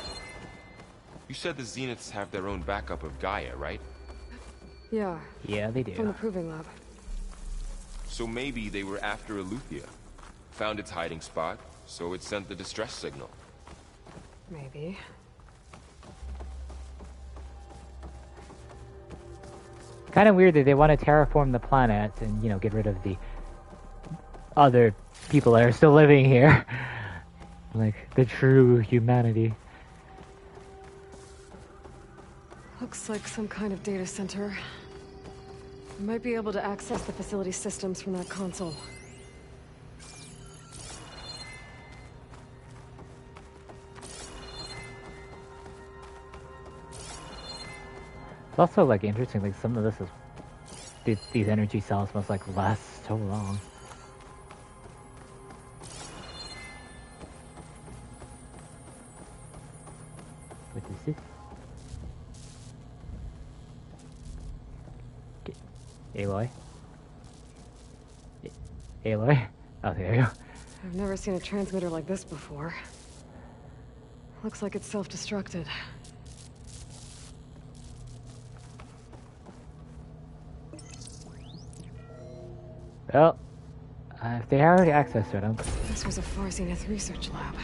You said the Zeniths have their own backup of Gaia, right? Yeah. Yeah, they do. From the proving lab. So maybe they were after Eleuthia. Found its hiding spot, so it sent the distress signal. Maybe. Kind of weird that they want to terraform the planet and, you know, get rid of the other people that are still living here. Like, the true humanity. Looks like some kind of data center. We might be able to access the facility systems from that console. It's also, like, interesting, like, some of this is... These energy cells must, like, last so long. What is this? Aloy? Aloy? Oh, there you go. I've never seen a transmitter like this before. Looks like it's self-destructed. Well, if they already accessed it, This was a Far Zenith research lab.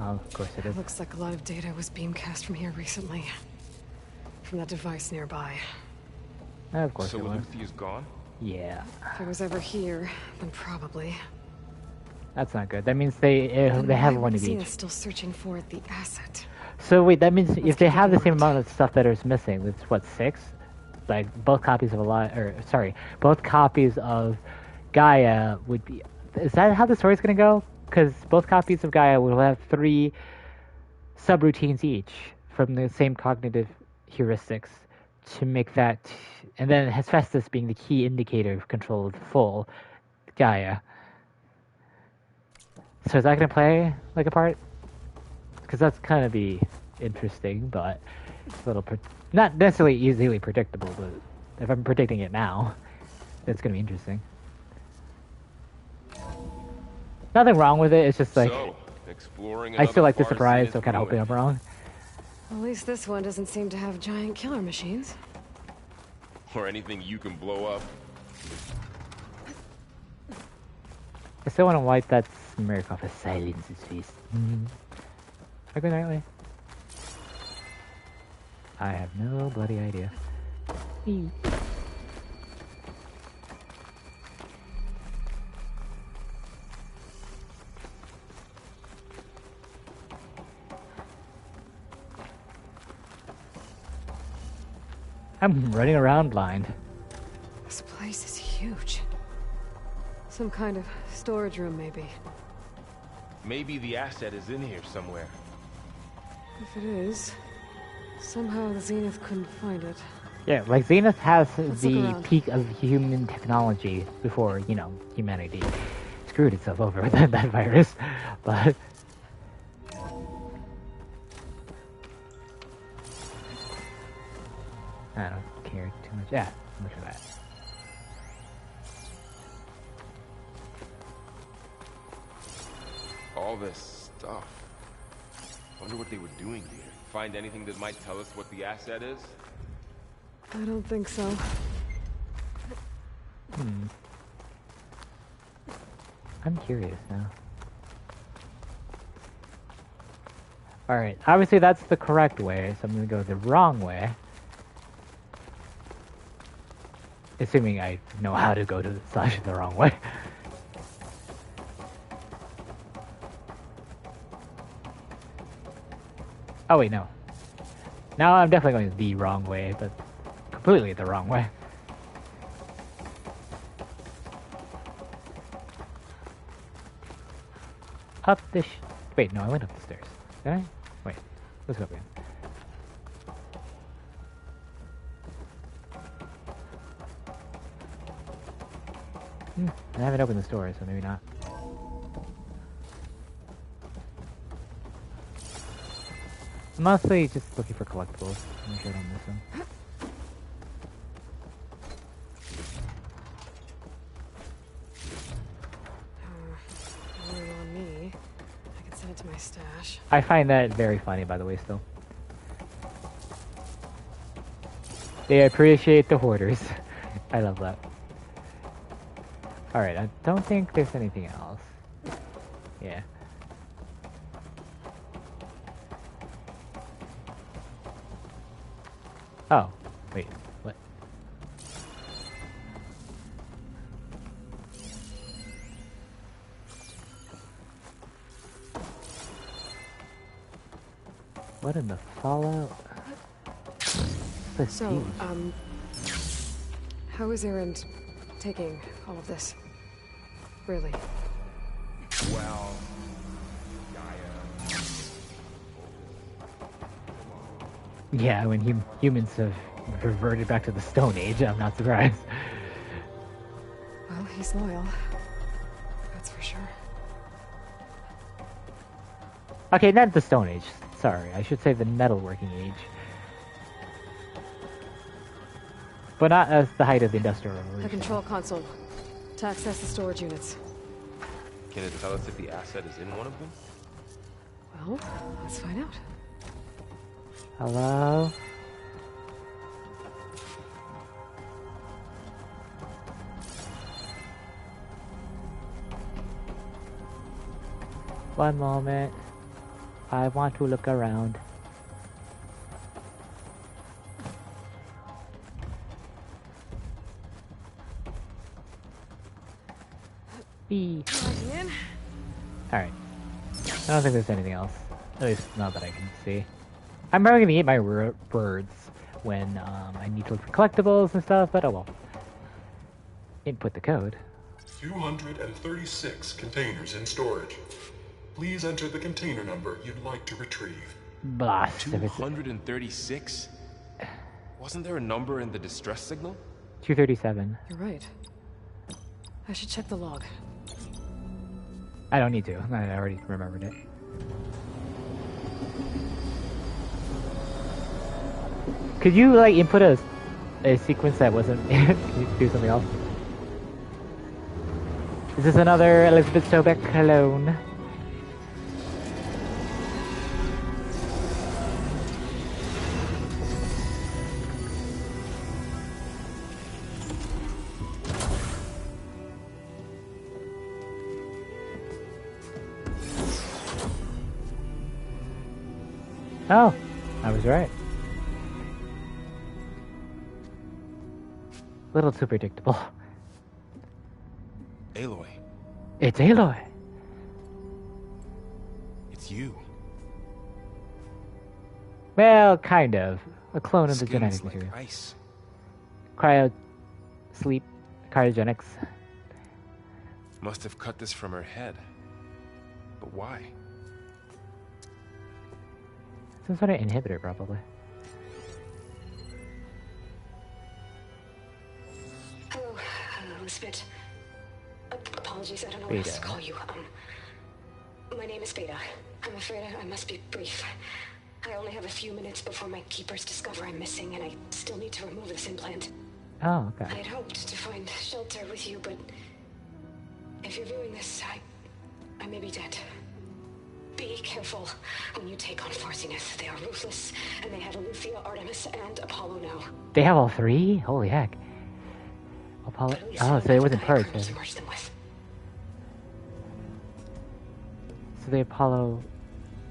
Oh, of course it is. Looks like a lot of data was beamcast from here recently. From that device nearby. Of course so it was. Eleuthia is gone? Yeah. If it was ever here, then probably. That's not good. That means they have one of each. Still searching for the asset. So wait, that means if they have the same amount of stuff that is missing, that's what, 6? Like both copies of both copies of Gaia would be. Is that how the story's gonna go? Because both copies of Gaia will have 3 subroutines each from the same cognitive heuristics to make that, and then Hephaestus being the key indicator of control of the full Gaia. So is that going to play like a part? Because that's kind of be interesting, but a little not necessarily easily predictable. But if I'm predicting it now, that's going to be interesting. Nothing wrong with it. It's just like I still like the surprise, so kind of hoping I'm wrong. At least this one doesn't seem to have giant killer machines. Or anything you can blow up. I still want to wipe that smirk off of Silence's face. I go that way. I have no bloody idea. I'm running around blind. This place is huge. Some kind of storage room, maybe. Maybe the asset is in here somewhere. If it is, somehow the Zenith couldn't find it. Yeah, like Zenith has the peak of human technology before, you know, humanity screwed itself over with that virus, but... I don't care too much. Yeah, look at that. All this stuff. Wonder what they were doing here. Find anything that might tell us what the asset is? I don't think so. I'm curious now. Alright, obviously that's the correct way, so I'm gonna go the wrong way. Assuming I know how to go to the wrong way. Oh wait, no. Now I'm definitely going the wrong way, but completely the wrong way. Up the wait, no, I went up the stairs. Did I? Wait, let's go again. I haven't opened the store, so maybe not. Mostly just looking for collectibles. I'm sure I don't miss them. On me. I can send it to my stash. I find that very funny, by the way, still. They appreciate the hoarders. I love that. Alright, I don't think there's anything else. Yeah. Oh, wait, what? What in the fallout? So, how is Erend taking all of this? Really? Well, Yeah, when humans have reverted back to the Stone Age, I'm not surprised. Well, he's loyal. That's for sure. Okay, not the Stone Age. Sorry, I should say the metalworking age. But not as the height of the Industrial The Revolution. control console. To access the storage units. can it tell us if the asset is in one of them? Well, let's find out. Hello? One moment. I want to look around. B. Alright. I don't think there's anything else. At least not that I can see. I'm probably gonna eat my birds when I need to look for collectibles and stuff, but oh well. Input the code. 236 containers in storage. Please enter the container number you'd like to retrieve. Blast. 236? Wasn't there a number in the distress signal? 237. You're right. I should check the log. I don't need to. I already remembered it. Could you, like, input a sequence that wasn't... Can you do something else? Is this another Elizabeth Sobeck clone? Oh, I was right. Little too predictable. Aloy. It's Aloy. It's you. Well, kind of. A clone of the Skin's genetic like material. ice. Sleep. Cryogenics. Must have cut this from her head. But why? Some sort of inhibitor, probably. Hello, Elizabeth. Apologies, I don't know what else to call you. My name is Beta. I'm afraid I must be brief. I only have a few minutes before my keepers discover I'm missing, and I still need to remove this implant. Oh, okay. I had hoped to find shelter with you, but if you're viewing this, I may be dead. Be careful when you take on Farsineth. They are ruthless, and they have Eleuthia, Artemis, and Apollo now. They have all three? Holy heck. Apollo. Oh, so it wasn't purged. To merge them with. So the Apollo.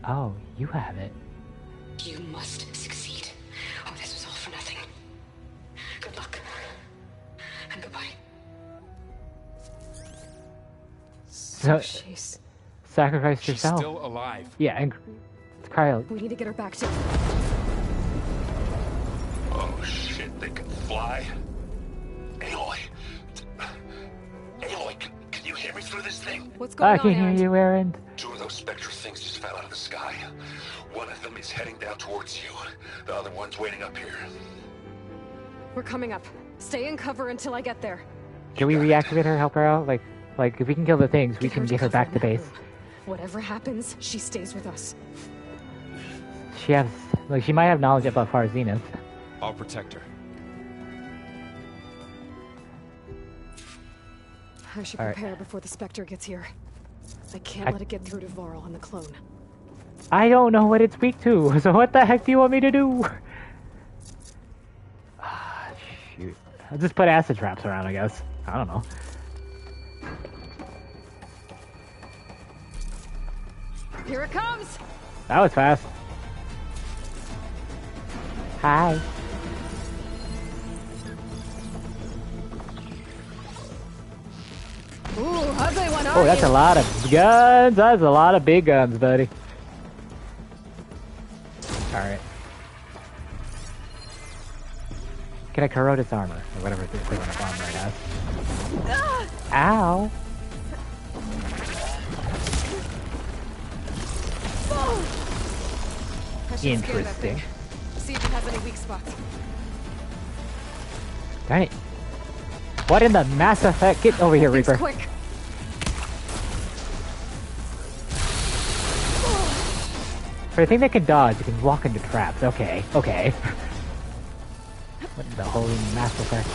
Oh, you have it. You must succeed. Oh, this was all for nothing. Good luck. And goodbye. So she's sacrificed herself. She's still alive. Yeah, and Cryo. We need to get her back to... Oh shit, they can fly? Aloy. Aloy, can you hear me through this thing? What's going I on, can hear you, Aaron. 2 of those spectral things just fell out of the sky. One of them is heading down towards you. The other one's waiting up here. We're coming up. Stay in cover until I get there. Can we reactivate her, help her out? Like if we can kill the things, we can get her back to base. Whatever happens, she stays with us. She has, like, she might have knowledge about Far Zenith. I'll protect her. I should All prepare before the Spectre gets here. I can't let it get through to Varl on the clone. I don't know what it's weak to, so what the heck do you want me to do? Ah, shoot. I'll just put acid traps around, I guess. I don't know. Here it comes! That was fast. Hi. Ooh, ugly one, Oh, that's a lot of guns. That's a lot of big guns, buddy. Alright. Can I corrode its armor? Or whatever it's equivalent of armor it has. Ow! Interesting. See if he has any weak spots. Darn it. What in the Mass Effect? Get over here, Reaper. Quick. For a thing that can dodge, it can walk into traps. Okay, okay. What in the holy Mass Effect?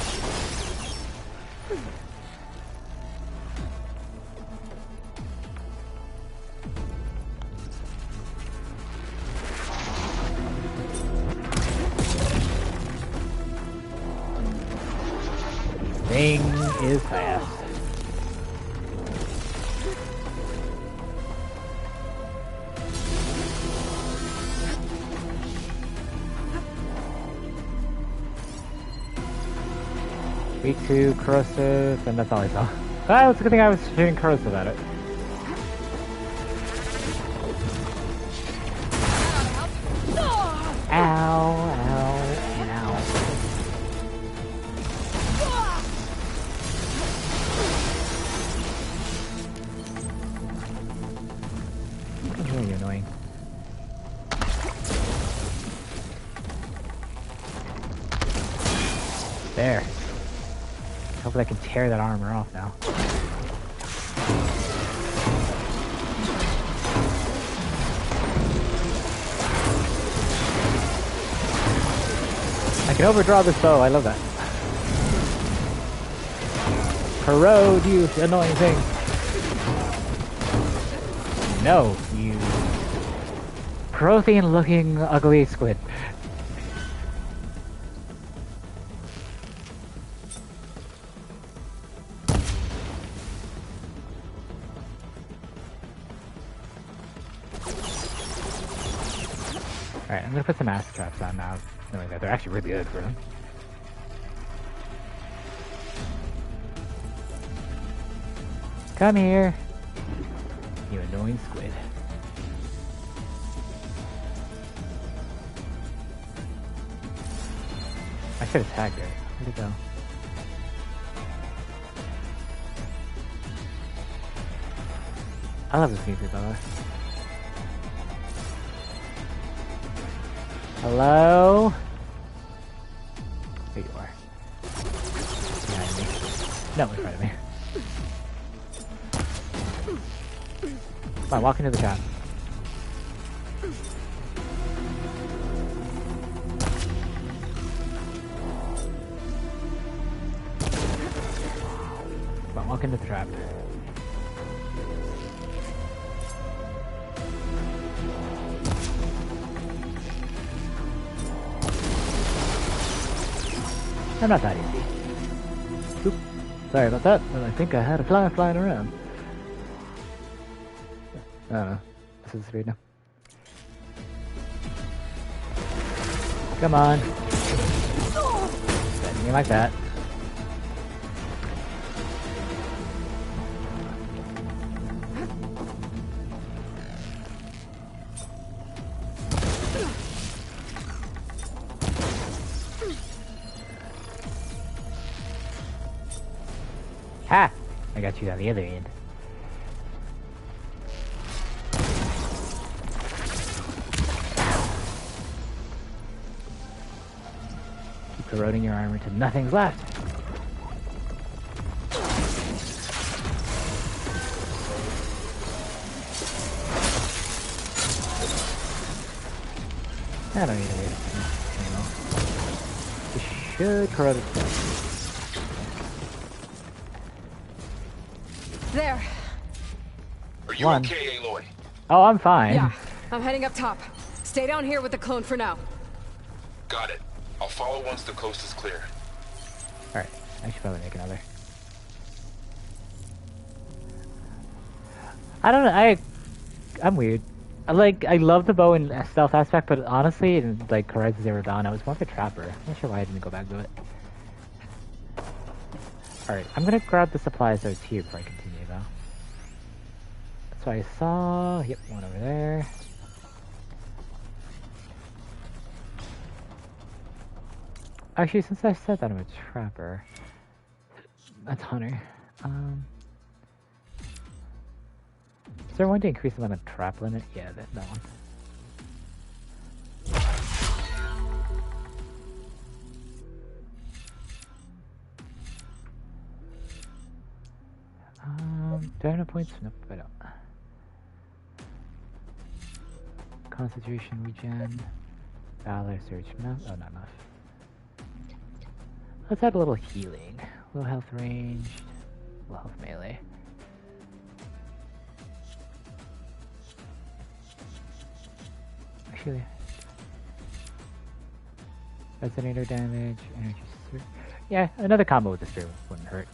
Thing is fast. Weak to corrosive, and that's all I saw. Ah, it's a good thing I was shooting corrosive at it. Ow, ow, and ow. That's really annoying. There. Hopefully I can tear that armor off now. I can overdraw this bow, I love that. Corrode, you annoying thing. No, you Prothean looking ugly squid. Alright, I'm gonna put some acid traps on now. Knowing that they're actually really good for them. Come here, you annoying squid. I should have tagged her. Where'd it go? I love this music, by the way. Hello? There you are. Behind me. No, in front of me. Come on, walk into the top. Come on, walk into the trap. I'm not that easy. Oop. Sorry about that, but I think I had a fly flying around. I don't know. This is weird now. Come on. Setting me like that. Ha! I got you on the other end. Keep corroding your armor till nothing's left. I don't need to waste ammo. This should corrode itself. There. Are you okay, Aloy? Oh, I'm fine. Yeah, I'm heading up top. Stay down here with the clone for now. Got it. I'll follow once the coast is clear. Alright, I should probably make another. I don't know, I'm weird. I love the bow and stealth aspect, but honestly, in like Horizon Zero Dawn, I was more of a trapper. I'm not sure why I didn't go back to it. Alright, I'm gonna grab the supplies that was here before I continue, though. That's what I saw. Yep, one over there. Actually, since I said that I'm a trapper, that's Hunter. Is there one to increase the amount of trap limit? Yeah, that one. Do I have enough points? Nope, I don't. Concentration regen. Valor search. No, oh, not enough. Let's add a little healing. Low health ranged. Low health melee. Actually, resonator damage, energy. Yeah, another combo with the spear wouldn't hurt.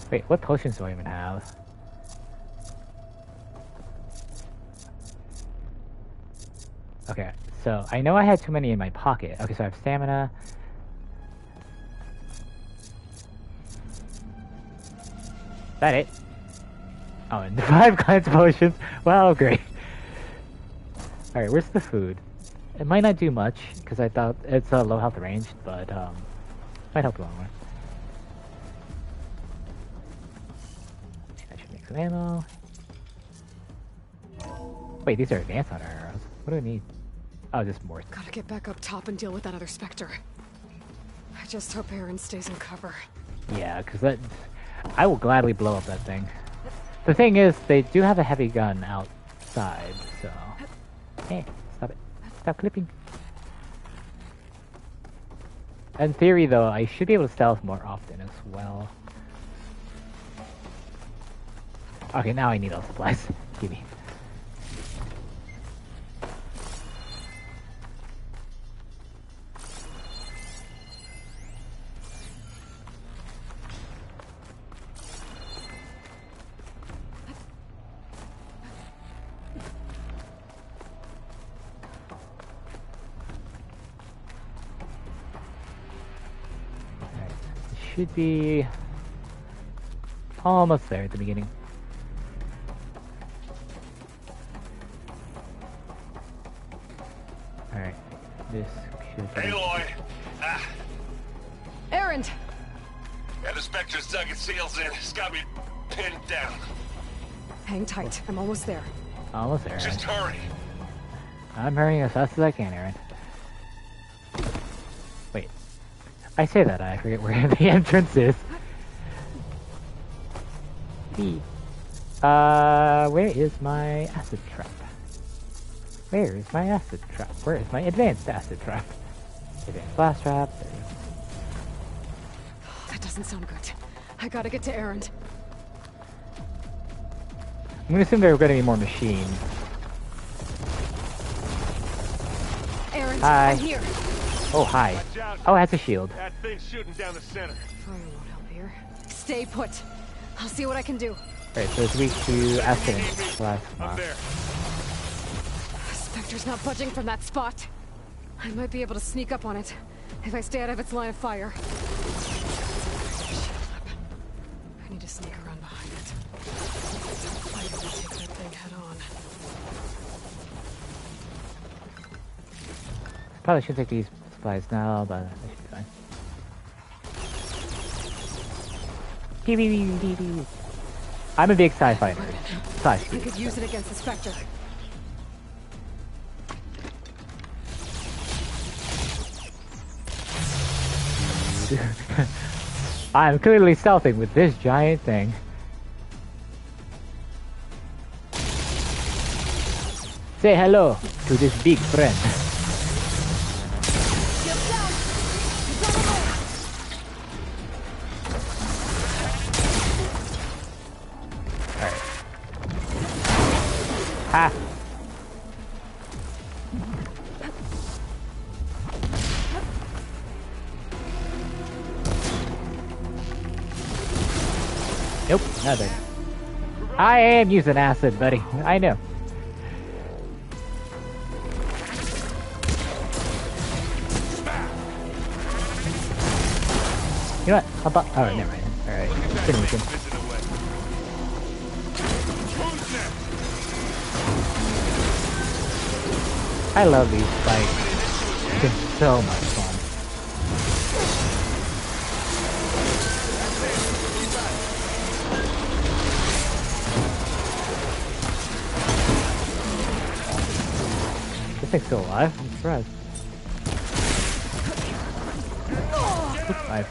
Wait, what potions do I even have? Okay, so I know I had too many in my pocket. Okay, so I have stamina. Is that it? Oh, and 5 cleanse potions. Wow, great. Alright, where's the food? It might not do much, because I thought it's a low health range, but might help a long way. I should make some ammo. Wait, these are advanced hunter arrows. What do I need? Oh, just more. Gotta get back up top and deal with that other Spectre. I just hope Aaron stays in cover. Yeah, because that... I will gladly blow up that thing. The thing is, they do have a heavy gun outside, so... Hey, stop it. Stop clipping. In theory, though, I should be able to stealth more often as well. Okay, now I need all supplies. Give me. Should be almost there at the beginning. Alright, this should be... Aloy! Ah! Aaron! Yeah, the Spectre's dug its heels in. It's got me pinned down. Hang tight, I'm almost there. Almost there. Just hurry. I'm hurrying as fast as I can, Aaron. Wait. I say that, I forget where the entrance is. Where is my acid trap? Where is my acid trap? Where is my advanced acid trap? Advanced blast trap. There we go. That doesn't sound good. I gotta get to Aaron. I'm gonna assume there are gonna be more machines. Aaron, Hi. I'm here. Oh, hi. Oh, it has a shield. That thing's shooting down the center. Fire won't help here. Stay put. I'll see what I can do. Alright, so it's weak to acid and plasma. Spectre's not budging from that spot. I might be able to sneak up on it if I stay out of its line of fire. I need to sneak around behind it. I need to take that thing head on. Probably should take these supplies now, but I should be fine. I'm a big sci-fi nerd. I could use it against the Spectre. I'm clearly stealthing with this giant thing. Say hello to this big friend. Alright. Ha! Nope, nothing. I am using acid, buddy. I know. You know what? How about... Oh, never mind. Alright. Finish. I love these fights. It's so much fun. This thing's still alive? I'm surprised. Oops,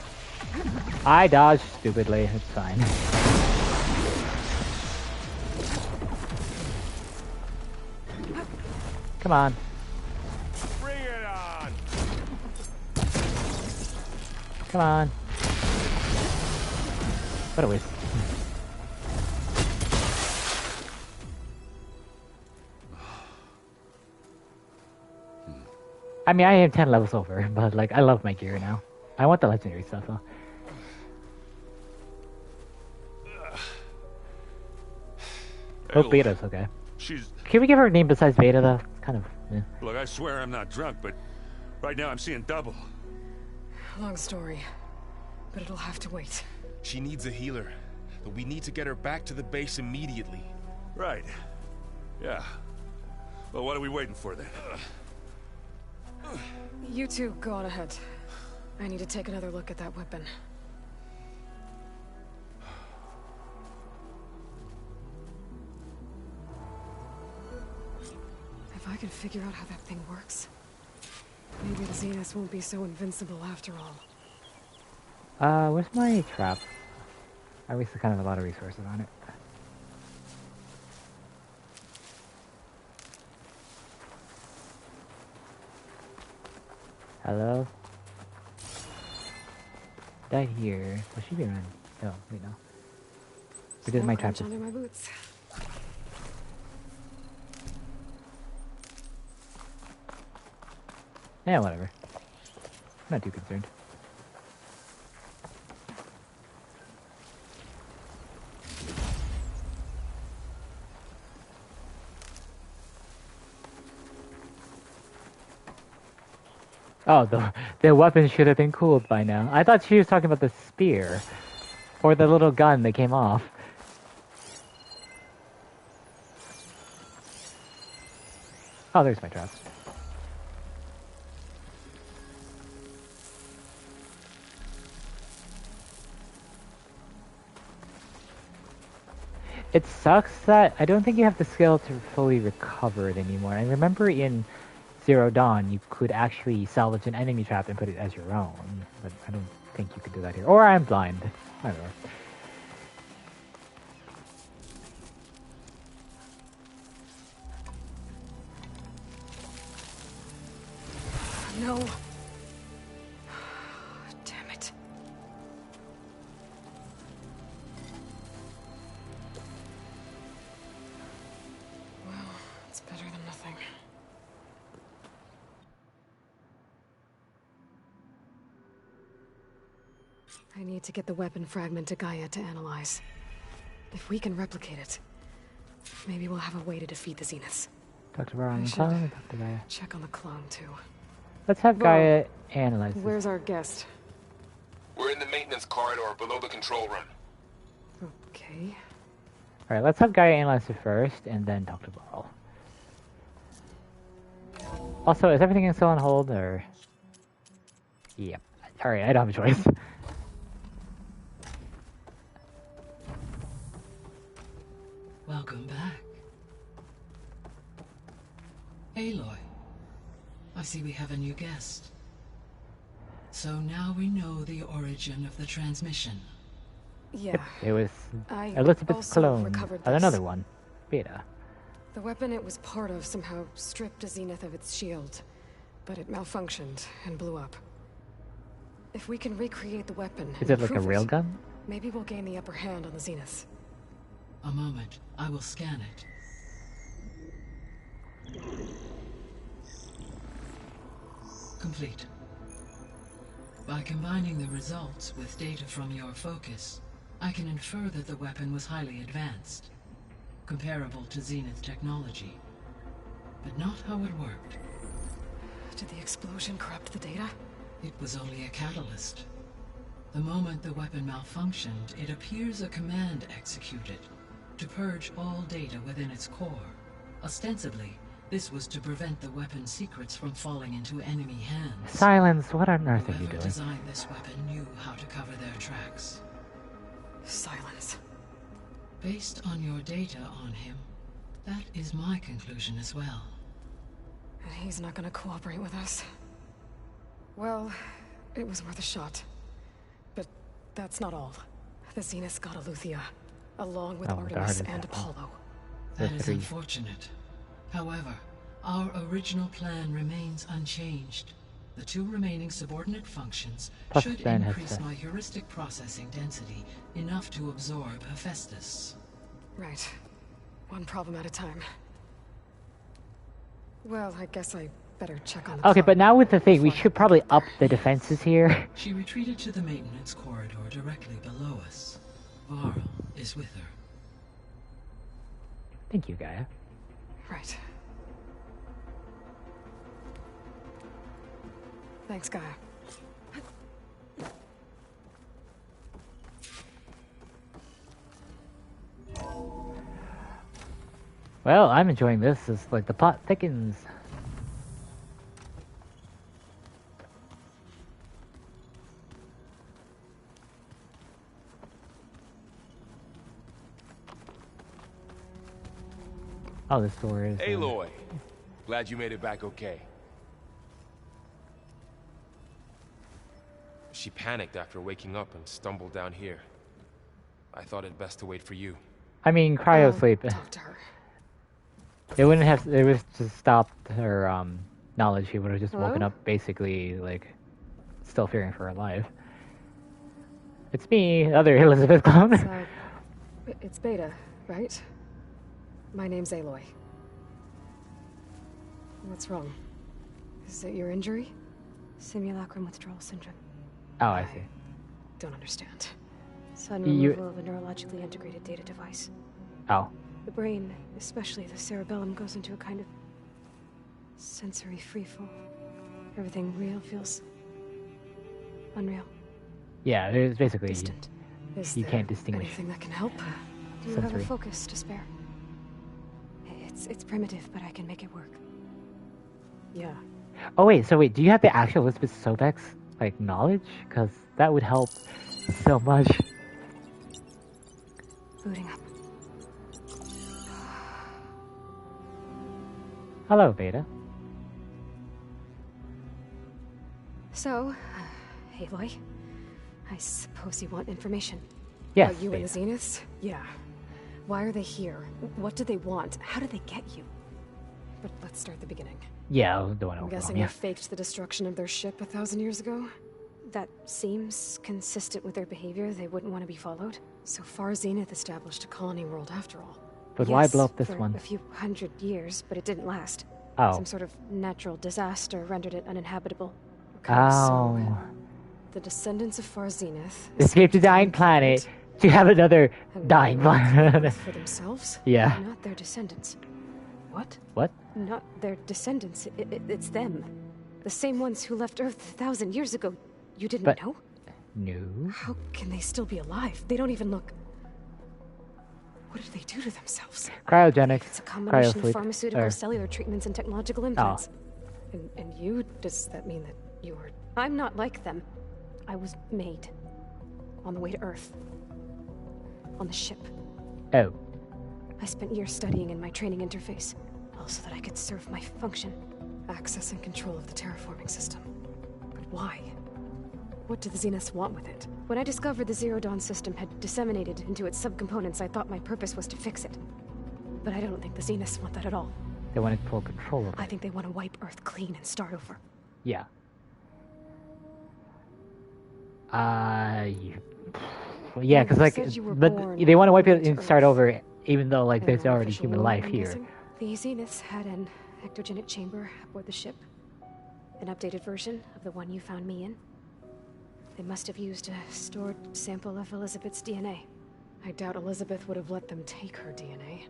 I dodged stupidly. It's fine. Come on. Bring it on. Come on. What a waste. I mean, I am 10 levels over, but like, I love my gear now. I want the legendary stuff though. Hope Beta's okay. Can we give her a name besides Beta though? Kind of, yeah. Look, I swear I'm not drunk, but right now I'm seeing double. Long story, but it'll have to wait. She needs a healer, but we need to get her back to the base immediately. Right. Yeah. Well, what are we waiting for then? You two go on ahead. I need to take another look at that weapon. If I can figure out how that thing works, maybe the Zenith won't be so invincible after all. Where's my trap? I wasted kind of a lot of resources on it. Hello? That here. Will she be around? No, wait, no. Where does my trap under my boots. Yeah, whatever. Not too concerned. Oh, the weapon should have been cooled by now. I thought she was talking about the spear. Or the little gun that came off. Oh, there's my trap. It sucks that I don't think you have the skill to fully recover it anymore. I remember in Zero Dawn, you could actually salvage an enemy trap and put it as your own, but I don't think you could do that here. Or I'm blind. I don't know. No. Damn it. Well, it's better than nothing. I need to get the weapon fragment to Gaia to analyze. If we can replicate it, maybe we'll have a way to defeat the Zeniths. Talk to Varro on I the should clone. Talk to Gaia. check on the clone, too. Let's have Varro, Gaia analyze this. where's our guest? We're in the maintenance corridor below the control room. Okay. Alright, let's have Gaia analyze it first, and then talk to Varro. Also, is everything still on hold, or... Yep. Alright, I don't have a choice. Welcome back. Aloy, I see we have a new guest. So now we know the origin of the transmission. Yeah. It was I Elizabeth's also clone. recovered And this. another one. Beta. The weapon it was part of somehow stripped a Zenith of its shield, but it malfunctioned and blew up. If we can recreate the weapon Is and it like a improve real it, gun? maybe we'll gain the upper hand on the Zeniths. A moment, I will scan it. Complete. By combining the results with data from your focus, I can infer that the weapon was highly advanced, comparable to Zenith technology, but not how it worked. Did the explosion corrupt the data? It was only a catalyst. The moment the weapon malfunctioned, it appears a command executed to purge all data within its core. Ostensibly, this was to prevent the weapon's secrets from falling into enemy hands. Silence, what on earth are you Whoever doing? designed this weapon knew how to cover their tracks. Silence. Based on your data on him, that is my conclusion as well. And he's not gonna cooperate with us. Well, it was worth a shot. But that's not all. The Zeniths got Eleuthia, along with Artemis and Apollo. That is unfortunate. However, our original plan remains unchanged. The two remaining subordinate functions Plus should Ben has increase to- my heuristic processing density enough to absorb Hephaestus. Right. One problem at a time. Well, I guess I better check on the Okay, clock. but now with the thing, we should probably up the defenses here. She retreated to the maintenance corridor directly below us. Varl is with her. Thank you, Gaia. Right. Thanks, Gaia. Well, I'm enjoying this. It's like the plot thickens. Oh, this door is... Aloy, glad you made it back okay. She panicked after waking up and stumbled down here. I thought it best to wait for you. I mean, cryo sleep. Talk to her. It wouldn't have... It was to stop her knowledge. She would have just woken Hello? up basically, like, still fearing for her life. It's me, other Elizabeth clone. So, it's Beta, right? My name's Aloy. What's wrong? Is it your injury? Simulacrum withdrawal syndrome. Oh, I see. Don't understand. Sudden You- removal of a neurologically integrated data device. Oh. The brain, especially the cerebellum, goes into a kind of sensory freefall. Everything real feels unreal. Yeah, it's basically... Distant. Is You there can't distinguish. anything that can help? Do you have Sensory. a focus to spare? It's primitive, but I can make it work. Yeah. Oh wait, so wait, do you have the actual Elizabeth Sobek's, like, knowledge? Because that would help so much. Booting up. Hello, Beta. So, Aloy, I suppose you want information. Yes, About you and Beta. the Zeniths? Yeah. Why are they here? What do they want? How did they get you? But let's start at the beginning. Yeah, I don't want to I'm overwhelm guessing you. you faked the destruction of their ship 1,000 years ago? That seems consistent with their behavior. They wouldn't want to be followed. So far, Zenith established a colony world after all. But why Yes, blow up this for one? a few hundred years, but it didn't last. Oh. Some sort of natural disaster rendered it uninhabitable. Okay, so Oh. the descendants of Far Zenith escaped a dying planet to have another dying planet. For themselves? Yeah. Not their descendants. What? What? Not their descendants. It's them. The same ones who left Earth 1,000 years ago. You didn't know? No. How can they still be alive? They don't even look... What did they do to themselves? Cryogenics. It's a combination of Cryosleep. pharmaceutical, cellular treatments, and technological implants. And you, does that mean that you were... I'm not like them. I was made. On the way to Earth. On the ship. Oh. I spent years studying in my training interface. All so that I could serve my function. Access and control of the terraforming system. But why? What do the Zeniths want with it? When I discovered the Zero Dawn system had disseminated into its subcomponents, I thought my purpose was to fix it. But I don't think the Zeniths want that at all. They want full control of it. I think they want to wipe Earth clean and start over. Yeah. Yeah, because like, but they want to wipe it and start over, even though like there's already human life here. The Zeniths had an ectogenic chamber aboard the ship. An updated version of the one you found me in. They must have used a stored sample of Elizabeth's DNA. I doubt Elizabeth would have let them take her DNA.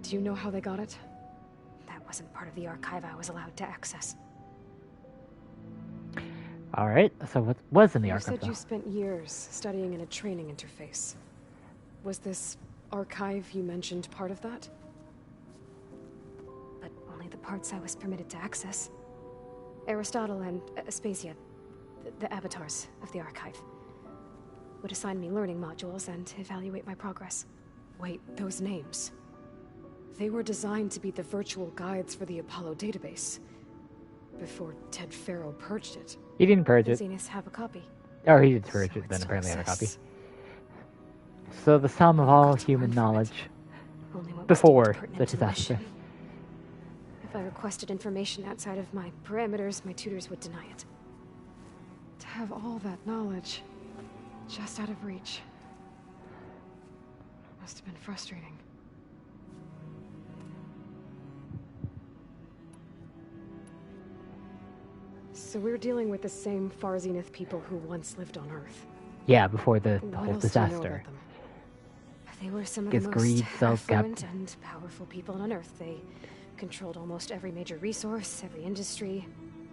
Do you know how they got it? That wasn't part of the archive I was allowed to access. Alright, so what was in the archive? You said you spent years studying in a training interface. Was this archive you mentioned part of that? But only the parts I was permitted to access. Aristotle and Aspasia, the avatars of the archive, would assign me learning modules and evaluate my progress. Wait, those names. They were designed to be the virtual guides for the Apollo database. Before Ted Faro purged it. He didn't purge it. The Zeniths have a copy. Oh, he did purge it, then apparently had a copy. So the sum of all human knowledge before the disaster. If I requested information outside of my parameters, my tutors would deny it. To have all that knowledge just out of reach must have been frustrating. So we're dealing with the same Far Zenith people who once lived on Earth. Yeah, before the What whole else do you know disaster. about them? They were some of Guess the greed, most self-cap. affluent and powerful people on Earth. They controlled almost every major resource, every industry.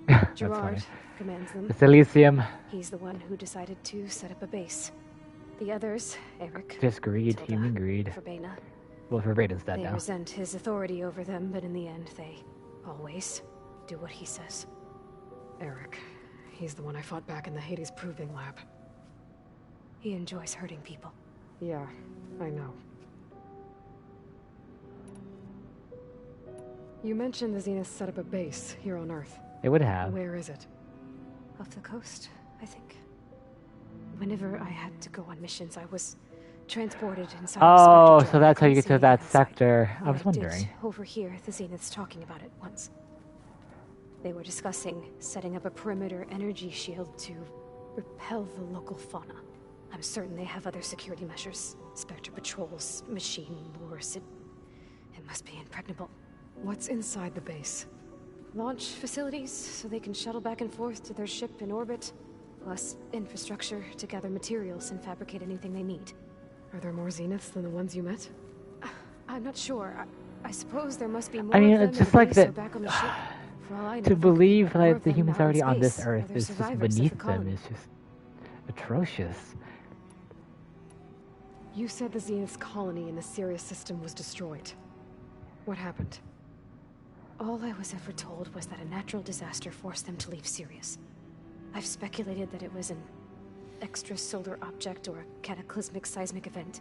That's Gerard funny. commands them. It's Elysium. He's the one who decided to set up a base. The others, Eric, Just greed, human greed. Verbena, Well, Verbena's dead they now. resent his authority over them, but in the end, they always do what he says. Eric. He's the one I fought back in the Hades Proving Lab. He enjoys hurting people. Yeah, I know. You mentioned the Zeniths set up a base here on Earth. They would have. Where is it? Off the coast, I think. Whenever I had to go on missions, I was transported inside Oh, of Spectre so that's how you get Couldn't to see that inside. sector. I But was did wondering. overhear the Zeniths talking about it once. They were discussing setting up a perimeter energy shield to repel the local fauna. I'm certain they have other security measures. Spectre patrols, machine wars. It must be impregnable. What's inside the base? Launch facilities, so they can shuttle back and forth to their ship in orbit. Plus infrastructure to gather materials and fabricate anything they need. Are there more Zeniths than the ones you met? I'm not sure. I suppose there must be more I mean, of them it's in just the like base or that. back on the ship. For all I know, To there believe could be more that of the them humans out in already on this space, Earth or they're is just survivors of the beneath them colony. is just atrocious. You said the Zenith's colony in the Sirius system was destroyed. What happened? All I was ever told was that a natural disaster forced them to leave Sirius. I've speculated that it was an extrasolar object or a cataclysmic seismic event.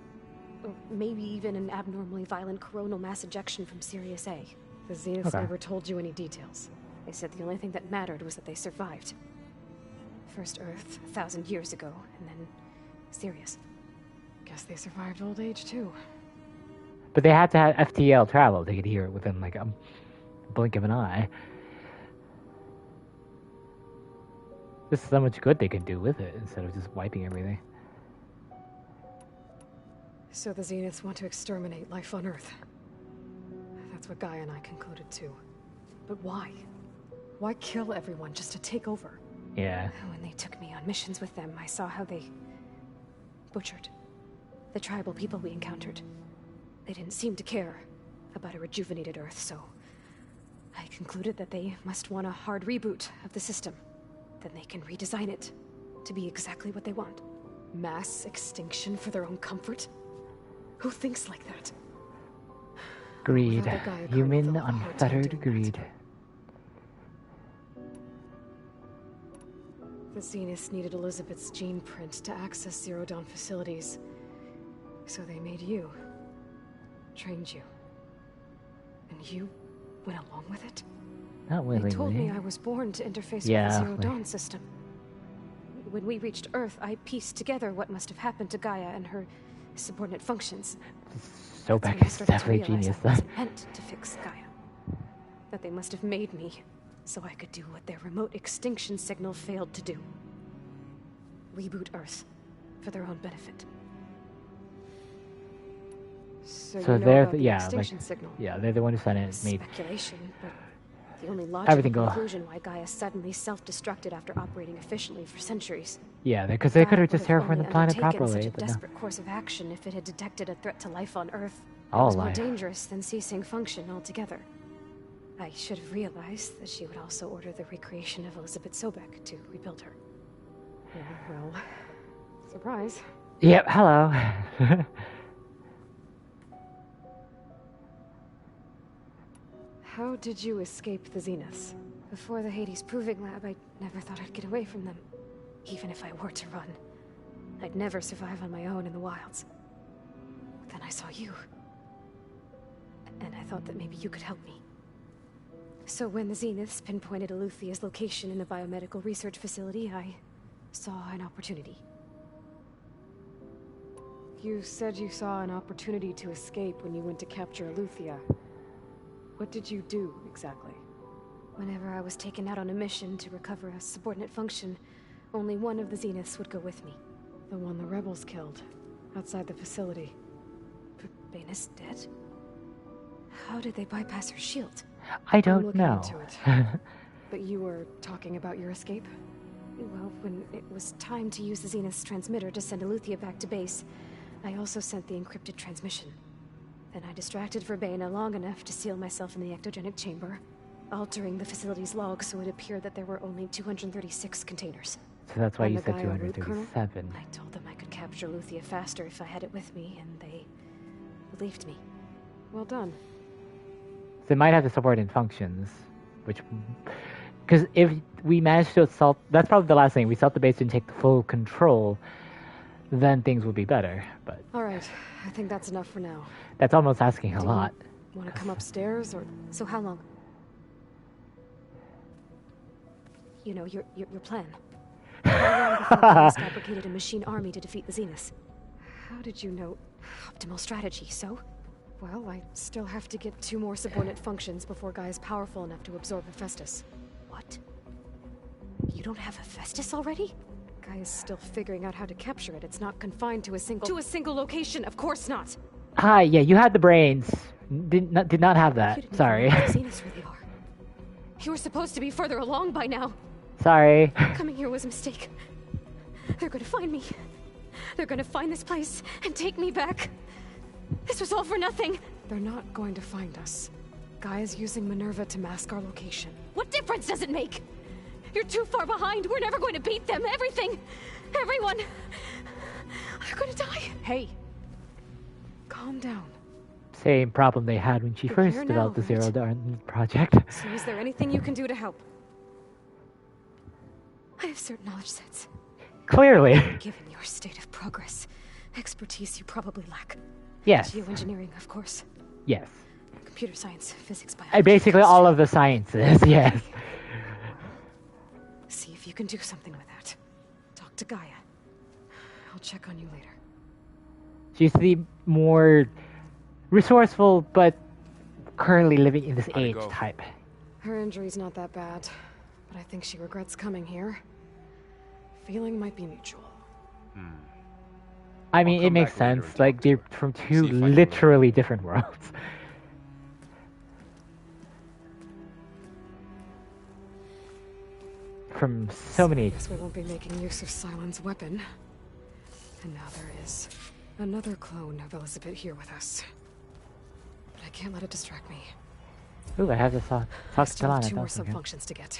Or maybe even an abnormally violent coronal mass ejection from Sirius A. The Zeniths never told you any details. They said the only thing that mattered was that they survived. First Earth, 1,000 years ago, and then Sirius. Guess they survived old age too. But they had to have FTL travel. They could hear it within like a blink of an eye. There's so much good they could do with it instead of just wiping everything. So the Zeniths want to exterminate life on Earth. That's what Gaia and I concluded too. But why? Why kill everyone just to take over? Yeah. When they took me on missions with them, I saw how they butchered the tribal people we encountered. They didn't seem to care about a rejuvenated Earth, so I concluded that they must want a hard reboot of the system. Then they can redesign it to be exactly what they want. Mass extinction for their own comfort? Who thinks like that? Greed. Without the Gaia Human Cardinal, they'll have a hard time unfettered doing greed. The Zeniths needed Elizabeth's gene print to access Zero Dawn facilities. So they made you. Trained you. And you went along with it? Not willingly. They told me I was born to interface with Yeah, the Zero like- Dawn system. When we reached Earth, I pieced together what must have happened to Gaia and her subordinate functions. Sobek I is started to definitely realize genius I then. wasn't meant to fix Gaia. That they must have made me so I could do what their remote extinction signal failed to do. Reboot Earth for their own benefit. So you know they're about the, the yeah, extinction like, signal. yeah, they're the one who sent it. Made Speculation, but the only logical everything go. conclusion why Gaia suddenly self-destructed after operating efficiently for centuries. Yeah, because they could have Gaia just would have terraformed the only planet undertaken properly, such a but no. desperate course of action if it had detected a threat to life on Earth. It All was more life. dangerous than ceasing function altogether. I should have realized that she would also order the recreation of Elizabeth Sobek to rebuild her. Yeah, well, surprise. Yep. Hello. How did you escape the Zeniths? Before the Hades Proving Lab, I never thought I'd get away from them. Even if I were to run, I'd never survive on my own in the wilds. Then I saw you. And I thought that maybe you could help me. So when the Zeniths pinpointed Eluthia's location in a biomedical research facility, I saw an opportunity. You said you saw an opportunity to escape when you went to capture Eluthia. What did you do, exactly? Whenever I was taken out on a mission to recover a subordinate function, only one of the Zeniths would go with me. The one the rebels killed, outside the facility. But Bane's dead? How did they bypass her shield? I I'm don't looking know. into it. But you were talking about your escape? Well, when it was time to use the Zenith's transmitter to send Eluthia back to base, I also sent the encrypted transmission. Then I distracted Verbena long enough to seal myself in the ectogenic chamber, altering the facility's log so it appeared that there were only 236 containers. So that's why On you the said Gaia root kernel, 237. I told them I could capture Eluthia faster if I had it with me, and they believed me. Well done. They might have the subordinate functions, which, because if we manage to assault, that's probably the last thing. We assault the base and take the full control, then things will be better. But Alright, I think that's enough for now. that's almost asking a Do lot. you want to come upstairs, or...? So how long? You know, your plan. How long before Bane's fabricated a machine army to defeat the Zeniths? How did you know? Optimal strategy, so? Well, I still have to get 2 more subordinate functions before Gaia's powerful enough to absorb Hephaestus. What? You don't have Hephaestus already? Gaia's still figuring out how to capture it. It's not confined to a single location, of course not! Hi, yeah, you had the brains. Did not have You that. didn't Sorry. even know where the Zeniths really are. You were supposed to be further along by now! Sorry. Coming here was a mistake. They're gonna find me. They're gonna find this place and take me back. This was all for nothing. They're not going to find us. Gaia's using Minerva to mask our location. What difference does it make? You're too far behind. We're never going to beat them. Everything. Everyone. They're gonna die. Hey. Calm down. Same problem they had when she You're first here developed now, the Zero right? Dawn project. So is there anything you can do to help? I have certain knowledge sets. Clearly. Given your state of progress, expertise you probably lack. Yes. Geoengineering, of course. Yes. Computer science, physics, biology. Basically all of the sciences, yes. See if you can do something with that. Talk to Gaia. I'll check on you later. She's the more resourceful, but currently living in this How'd it age go? type. Her injury's not that bad, but I think she regrets coming here. Feeling might be mutual. I mean, it come makes back later sense. and Like, talk to they're her. from See two if I can literally different worlds. from so many. Guess we won't be making use of Cylon's weapon. And now there is another clone of Elizabeth here with us. But I can't let it distract me. Ooh, I have this I talk still have to 2 more Lana. subfunctions to get.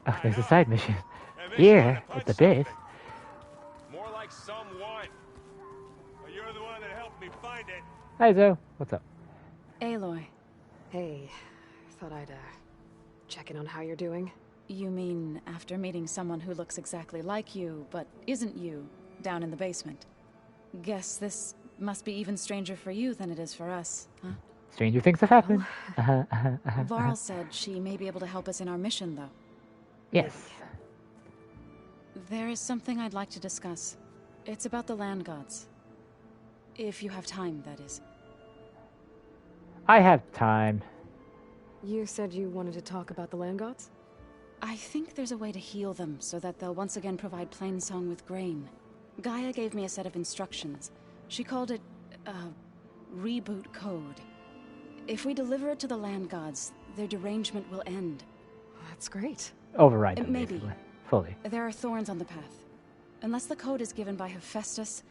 Oh, there's a side mission. Here, at the base. More like someone. But you're the one that helped me find it. Hi, Zoe. What's up? Aloy. Hey, thought I'd check in on how you're doing. You mean after meeting someone who looks exactly like you, but isn't you, down in the basement? Guess this must be even stranger for you than it is for us, huh? Stranger things have happened. Varl said she may be able to help us in our mission, though. Yes. There is something I'd like to discuss. It's about the land gods. If you have time, that is. I have time. You said you wanted to talk about the land gods? I think there's a way to heal them so that they'll once again provide Plainsong with grain. Gaia gave me a set of instructions. She called it a reboot code. If we deliver it to the land gods, their derangement will end. That's great. Override them, Maybe. basically. Fully. There are thorns on the path. Unless the code is given by Hephaestus,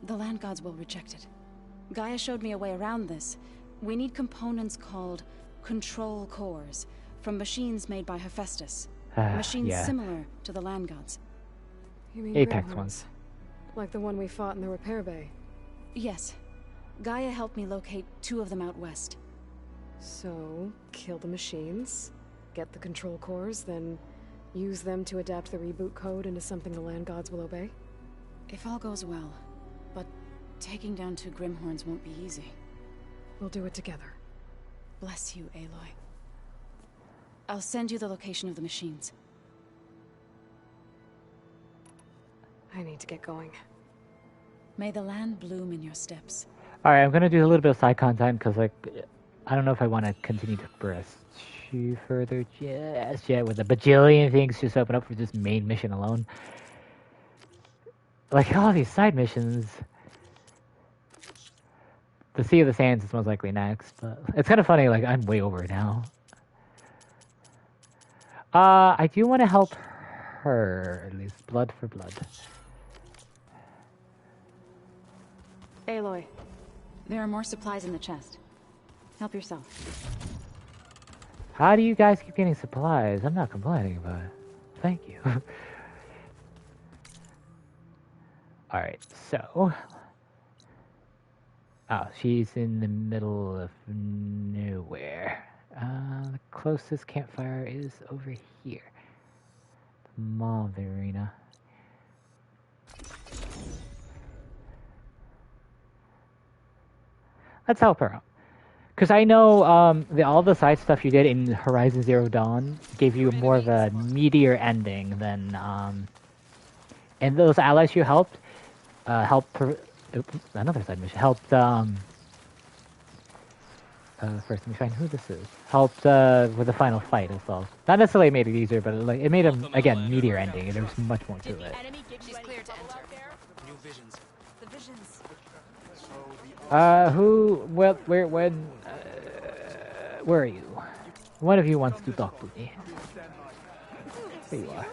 the land gods will reject it. Gaia showed me a way around this. We need components called control cores from machines made by Hephaestus. Machines similar to the land gods. You mean Apex Grimhorns? ones. Like the one we fought in the repair bay? Yes. Gaia helped me locate 2 of them out west. So, kill the machines, get the control cores, then use them to adapt the reboot code into something the land gods will obey? If all goes well. But taking down 2 Grimhorns won't be easy. We'll do it together. Bless you, Aloy. I'll send you the location of the machines. I need to get going. May the land bloom in your steps. Alright, I'm gonna do a little bit of side content because, like, I don't know if I want to continue to press too further just yet with a bajillion things just open up for this main mission alone. Like, all these side missions. The Sea of the Sands is most likely next, but it's kind of funny, like, I'm way over now. I do want to help her, at least. Blood for blood. Aloy, there are more supplies in the chest. Help yourself. How do you guys keep getting supplies? I'm not complaining about it. Thank you. Alright, so... Oh, she's in the middle of nowhere. The closest campfire is over here. The Mall Arena. Let's help her out. Because I know all the side stuff you did in Horizon Zero Dawn gave you more of a meteor ending than... and those allies you helped, another side mission. Helped, first let me find who this is. Helped with the final fight as well. Not necessarily made it easier, but like, it made a, again, meteor ending, and there was much more to it. She's clear to enter. New visions. The visions. Where are you? One of you wants to talk to me. There you are.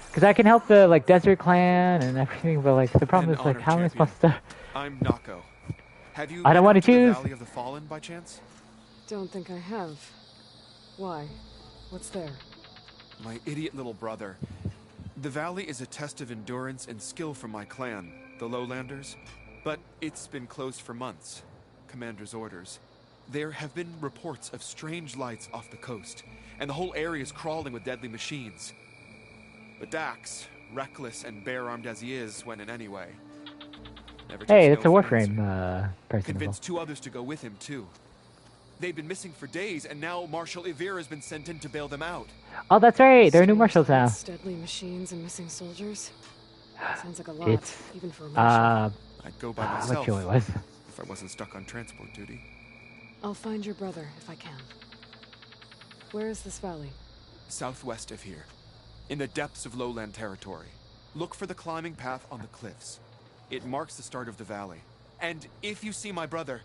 Because I can help the, like, Desert Clan and everything, but, like, the problem is, like, how am I supposed to... I'm Nako. Have you I don't want to choose. the Valley of the Fallen by chance? Don't think I have. Why? What's there? My idiot little brother. The valley is a test of endurance and skill for my clan, the Lowlanders. But it's been closed for months. Commander's orders. There have been reports of strange lights off the coast, and the whole area is crawling with deadly machines. But Dax, reckless and bare-armed as he is, went in anyway. Never Hey, takes it's a no for an Warframe answer. person. Convinced 2 others to go with him, too. They've been missing for days, and now Marshal Ivir has been sent in to bail them out. Oh, that's right. There are new marshals now. Deadly machines and missing soldiers. Sounds like a lot, It's even for a marshal. I'd go by what myself show it was. if I wasn't stuck on transport duty. I'll find your brother if I can. Where is this valley? Southwest of here, in the depths of lowland territory. Look for the climbing path on the cliffs. It marks the start of the valley. And if you see my brother,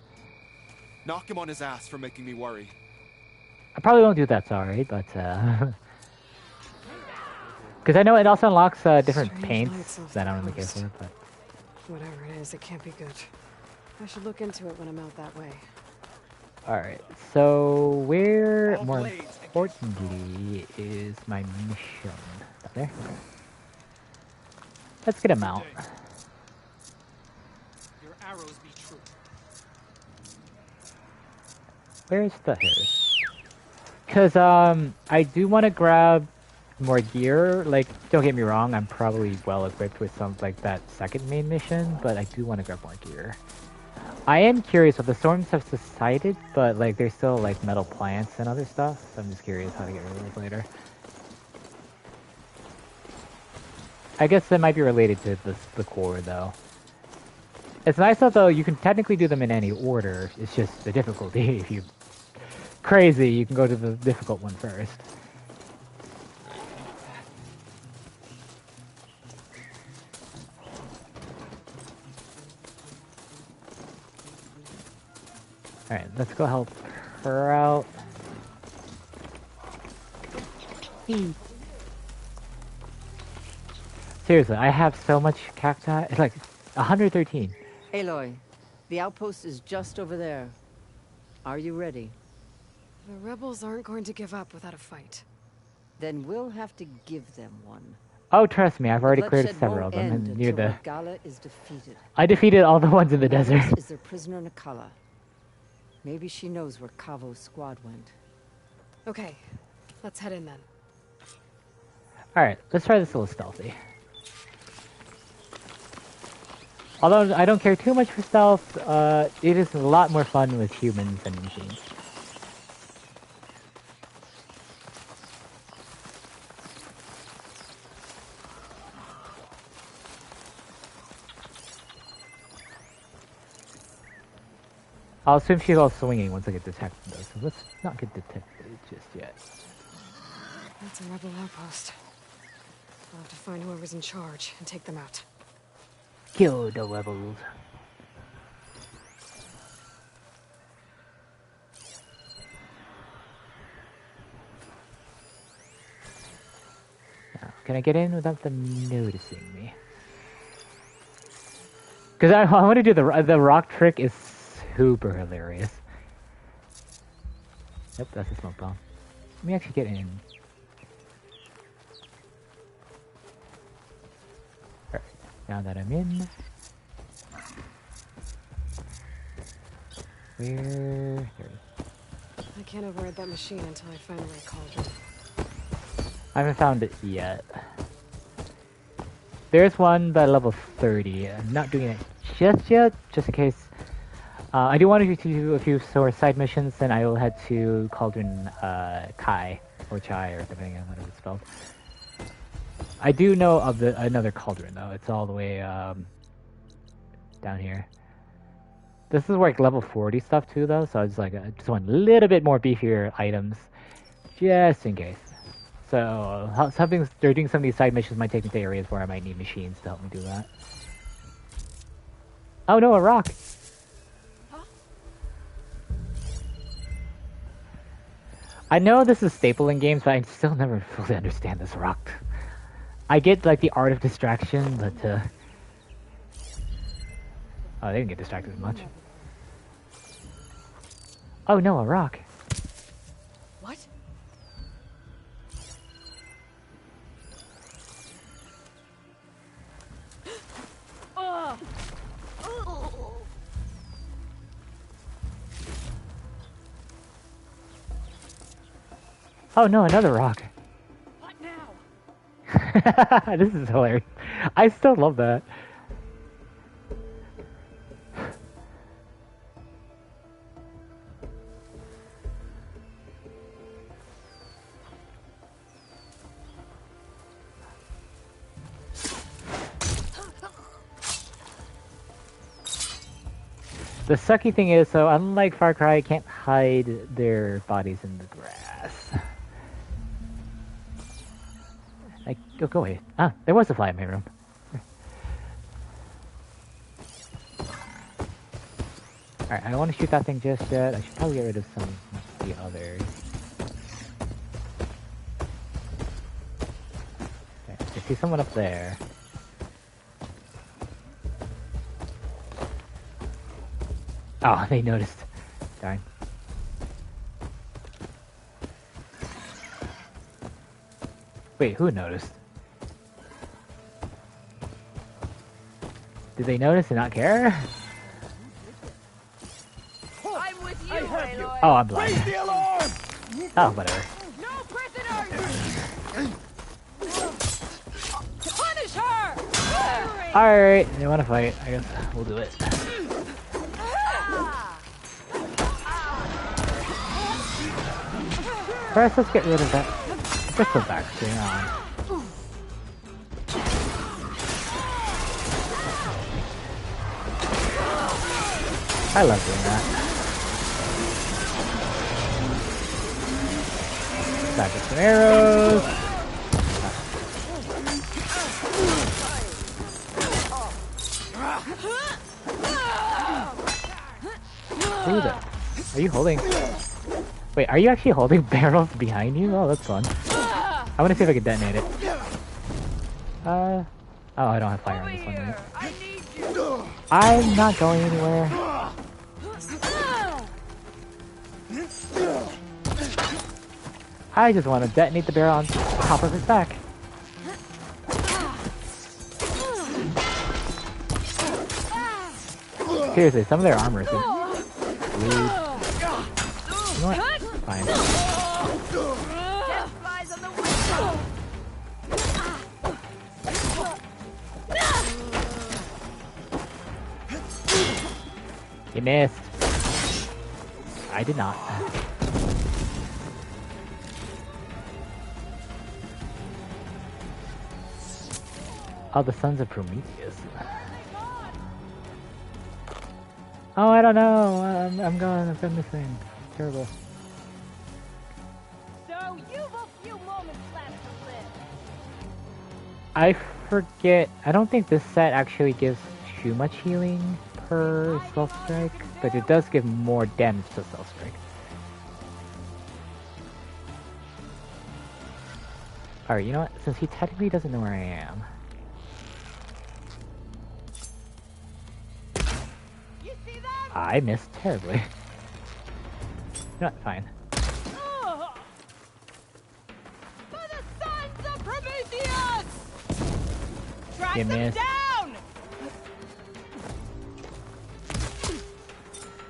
knock him on his ass for making me worry. I probably won't do that, sorry, but because I know it also unlocks different Strange paints lights off that the I don't really care coast. for, but... Whatever it is, it can't be good. I should look into it when I'm out that way. Alright, so where, more importantly, is my mission? Up there? Let's get a mount. Your arrows be true. Where's the hairs? Because, I do want to grab more gear. Like, don't get me wrong, I'm probably well equipped with some, like, that second main mission, but I do want to grab more gear. I am curious if the storms have subsided, but, like, there's still, like, metal plants and other stuff, so I'm just curious how to get rid of those later. I guess that might be related to the core, though. It's nice, though, you can technically do them in any order, it's just the difficulty. If you're crazy, you can go to the difficult one first. Alright, let's go help her out. Seriously, I have so much cacti. It's like 113. Aloy, the outpost is just over there. Are you ready? The rebels aren't going to give up without a fight. Then we'll have to give them one. Oh, trust me, I've already cleared Bloodshed several of won't them end and near until the... Gala is defeated. I defeated all the ones in the desert. Alice is their prisoner Nakala. Maybe she knows where Kavo's squad went. Okay, let's head in then. Alright, let's try this a little stealthy. Although I don't care too much for stealth, it is a lot more fun with humans and machines. I'll assume she's all swinging once I get detected, though, so let's not get detected just yet. That's a rebel outpost. I'll have to find whoever's in charge and take them out. Kill the rebels. Now, can I get in without them noticing me? Because I want to do the rock trick is super hilarious. Yep, that's a smoke bomb. Let me actually get in. Alright, now that I'm in. Where? There it is. I can't override that machine until I find where I called it. I haven't found it yet. There's one by level 30. I'm not doing it just yet, just in case. I do want to do a few side missions, then I will head to Cauldron Kai, or Chai, or depending on how it's spelled. I do know of another Cauldron, though. It's all the way down here. This is like level 40 stuff, too, though, so I just want a little bit more beefier items, just in case. So, they're doing some of these side missions might take me to areas where I might need machines to help me do that. Oh no, a rock! I know this is staple in games, but I still never fully understand this rock. I get, like, the art of distraction, but, oh, they didn't get distracted as much. Oh no, a rock. What? Oh. Oh. Oh no, another rock. What now? This is hilarious. I still love that. The sucky thing is, so unlike Far Cry, I can't hide their bodies in the grass. Go away. Ah, there was a fly in my room. Alright, I don't want to shoot that thing just yet. I should probably get rid of some of the others. Okay, I see someone up there. Oh, they noticed. Darn. Wait, who noticed? Did they notice and not care? I'm with you, Aloy. Oh, I'm blind. Raise the alarm! Oh, whatever. No prisoners! Punish her! Alright, they want to fight. I guess we'll do it. First, let's get rid of that bristleback thing on. I love doing that. Back with some arrows. Who the? Are you holding? Wait, are you actually holding barrels behind you? Oh, that's fun. I want to see if I can detonate it. Oh, I don't have fire on this one, right? I'm not going anywhere. I just want to detonate the barrel on top of his back. Seriously, some of their armor is good. Rude. You know what? Fine. You missed. I did not. Oh, the sons of Prometheus. Oh, I don't know. I'm gone. I've been missing. Terrible. So you've a few moments left to live. I forget. I don't think this set actually gives too much healing per Stealth Strike, but it does give more damage to Stealth Strike. Alright, you know what? Since he technically doesn't know where I am. I missed terribly. Not fine. For the sons of Prometheus! Track You them missed. down!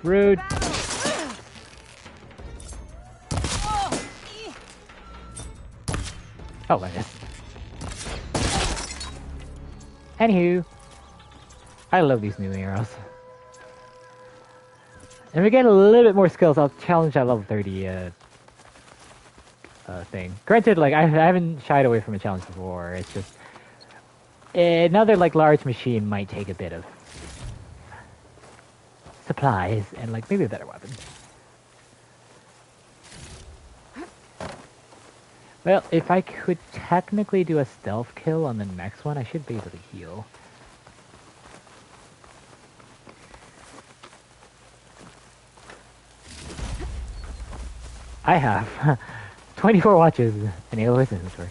Rude. Oh, I missed. Anywho, I love these new arrows. And we get a little bit more skills. I'll challenge that level 30 thing. Granted, like I haven't shied away from a challenge before. It's just another like large machine might take a bit of supplies and like maybe a better weapon. Well, if I could technically do a stealth kill on the next one, I should be able to heal. I have 24 watches and AOS inventory.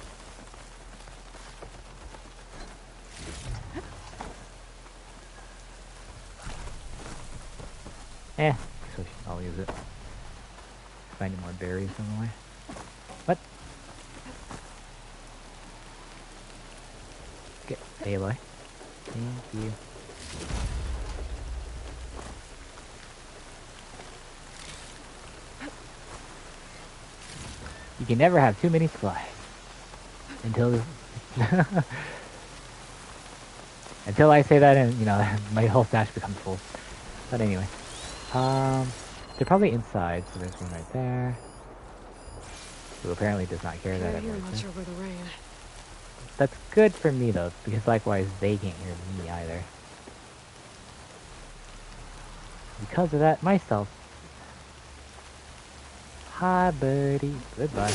So I'll use it. Find more berries on the way. What? Okay, Aloy. Thank you. You can never have too many supplies. Until until I say that and, you know, my whole stash becomes full. But anyway. They're probably inside, so there's one right there. Who apparently does not care that Can't hear everyone's much there. over the rain. That's good for me though, because likewise they can't hear me either. Because of that, myself. Hi, buddy. Goodbye.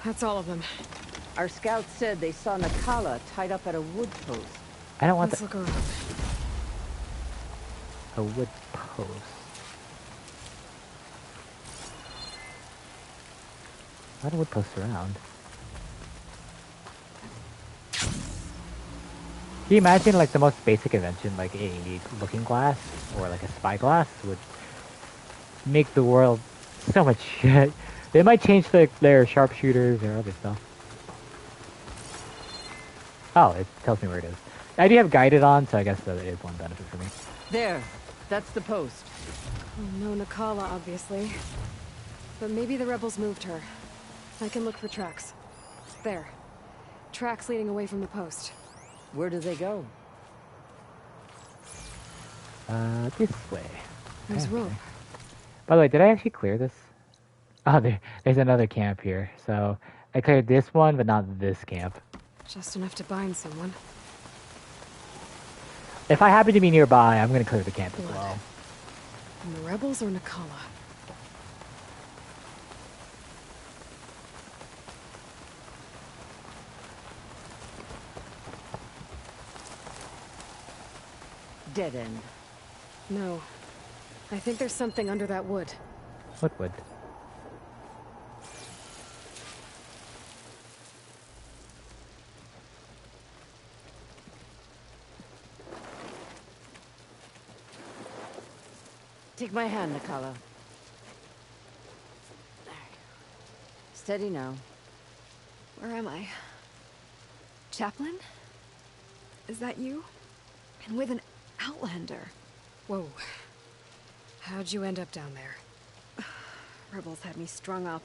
That's all of them. Our scouts said they saw Nakala tied up at a wood post. I don't want Let's look around. a wood post. A lot of wood posts around. Can you imagine like the most basic invention, like a looking glass or like a spyglass, would make the world so much shit. They might change their sharpshooters or other stuff. Oh, it tells me where it is. I do have guided on, so I guess that is one benefit for me. There. That's the post. Oh, no Nakala, obviously. But maybe the rebels moved her. I can look for tracks. There. Tracks leading away from the post. Where do they go? This way. There's Okay. rope. By the way, did I actually clear this? Oh, there's another camp here. So I cleared this one, but not this camp. Just enough to bind someone. If I happen to be nearby, I'm gonna clear the camp as What? well. From the rebels or Nakala? Dead end. No. I think there's something under that wood. What wood? Take my hand, Nakala. Steady now. Where am I? Chaplain? Is that you? And with an outlander. Whoa. How'd you end up down there? Rebels had me strung up.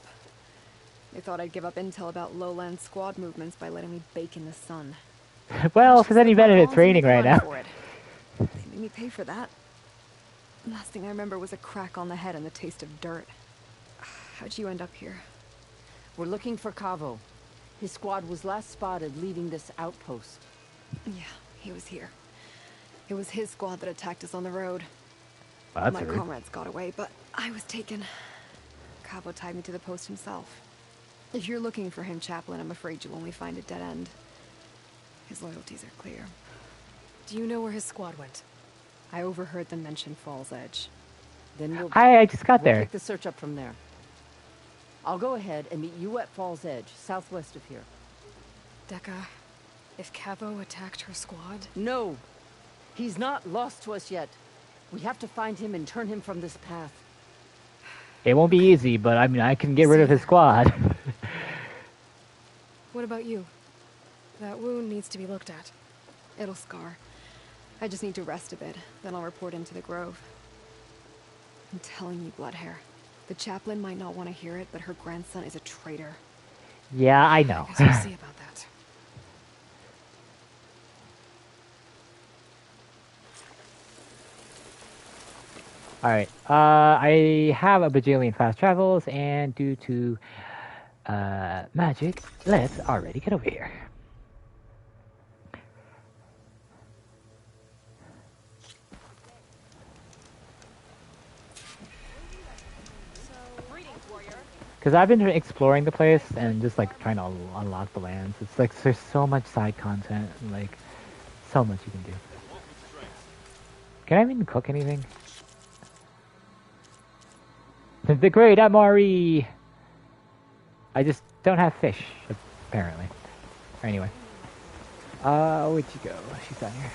They thought I'd give up intel about lowland squad movements by letting me bake in the sun. Well, if there's any benefit, it's raining right now. For it. They made me pay for that. Last thing I remember was a crack on the head and the taste of dirt. How'd you end up here? We're looking for Cavo. His squad was last spotted leaving this outpost. Yeah, he was here. It was his squad that attacked us on the road. Well, that's My rude. comrades got away, but I was taken. Cavo tied me to the post himself. If you're looking for him, Chaplain, I'm afraid you'll only find a dead end. His loyalties are clear. Do you know where his squad went? I overheard them mention Fall's Edge. Then we'll... I just got we'll there. Take the search up from there. I'll go ahead and meet you at Fall's Edge, southwest of here. Dekka, if Cavo attacked her squad... No! He's not lost to us yet. We have to find him and turn him from this path. It won't be easy, but I mean, I can get rid of his squad. What about you? That wound needs to be looked at. It'll scar. I just need to rest a bit, then I'll report into the Grove. I'm telling you, Bloodhair. The chaplain might not want to hear it, but her grandson is a traitor. Yeah, I know. I guess we'll see about that. Alright, I have a bajillion fast travels, and due to magic, let's already get over here. Because I've been exploring the place and just like trying to unlock the lands. It's like there's so much side content and like so much you can do. Can I even cook anything? The great MRE! I just don't have fish, apparently. Anyway. Where'd you go? She's down here.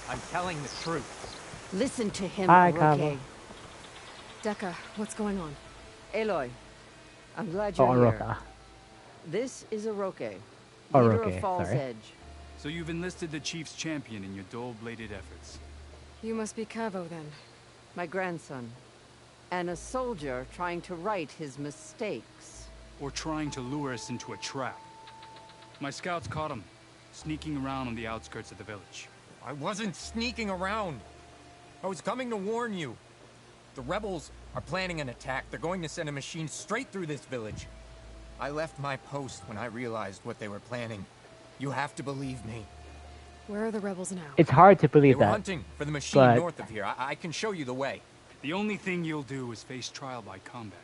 I'm telling the truth. Listen to him, Hi, Oroke. Cavo. Dekka, what's going on? Aloy, I'm glad you're here. Oroka. This is Oroke, leader Oroke, of Fall's sorry. Edge. So you've enlisted the Chief's champion in your dull-bladed efforts. You must be Cavo, then. My grandson. And a soldier trying to right his mistakes. Or trying to lure us into a trap. My scouts caught him, sneaking around on the outskirts of the village. I wasn't sneaking around. I was coming to warn you. The rebels are planning an attack. They're going to send a machine straight through this village. I left my post when I realized what they were planning. You have to believe me. Where are the rebels now? It's hard to They believe were that. hunting for the machine but north of here. I can show you the way. The only thing you'll do is face trial by combat.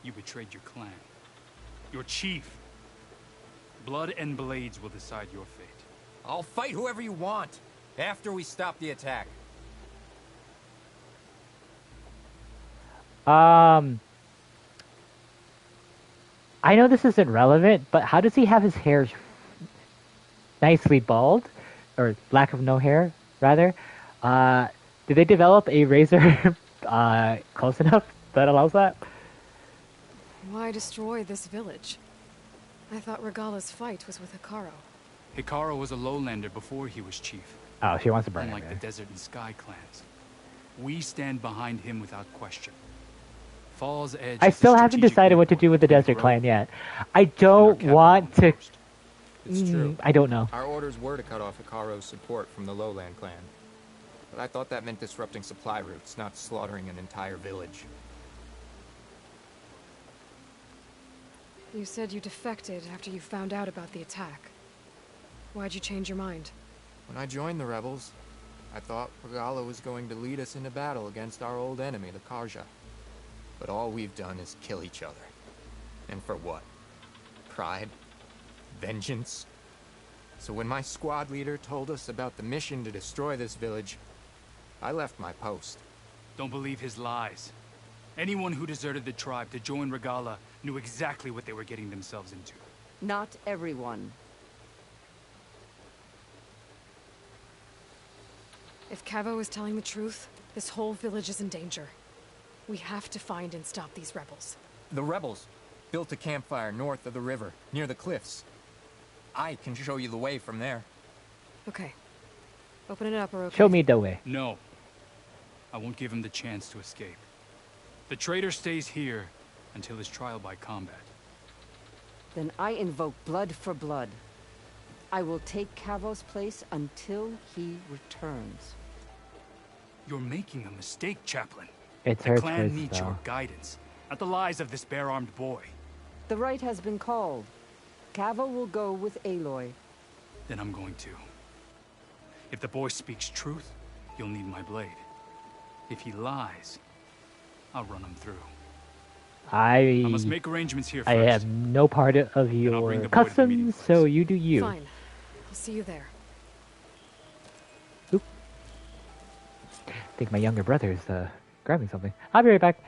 You betrayed your clan. Your chief. Blood and blades will decide your fate. I'll fight whoever you want, after we stop the attack. I know this isn't relevant, but how does he have his hair nicely bald? Or lack of no hair, rather? Did they develop a razor close enough that allows that? Why destroy this village? I thought Regala's fight was with Hikaru. Hikaru was a lowlander before he was chief. Oh, she wants to burn Unlike it. the Desert and Sky clans. We stand behind him without question. Fall's Edge I is the still haven't strategic decided what to midpoint do with the between Desert Grove Clan yet. I don't want to... It's true. I don't know. Our orders were to cut off Hikaru's support from the Lowland clan. But I thought that meant disrupting supply routes, not slaughtering an entire village. You said you defected after you found out about the attack. Why'd you change your mind? When I joined the rebels, I thought Regala was going to lead us into battle against our old enemy, the Karja. But all we've done is kill each other. And for what? Pride? Vengeance? So when my squad leader told us about the mission to destroy this village, I left my post. Don't believe his lies. Anyone who deserted the tribe to join Regala knew exactly what they were getting themselves into. Not everyone. If Cavo is telling the truth, this whole village is in danger. We have to find and stop these rebels. The rebels built a campfire north of the river, near the cliffs. I can show you the way from there. Okay. Open it up or okay? Show me the way. No. I won't give him the chance to escape. The traitor stays here until his trial by combat. Then I invoke blood for blood. I will take Cavo's place until he returns. You're making a mistake, Chaplain. It's the her clan choice, needs though. your guidance, not the lies of this bare-armed boy. The right has been called. Cavo will go with Aloy. Then I'm going to. If the boy speaks truth, you'll need my blade. If he lies, I'll run him through. I must make arrangements here first. I have no part of your customs, so you do you. Fine. I'll see you there. Oop. I think my younger brother is grabbing something. I'll be right back.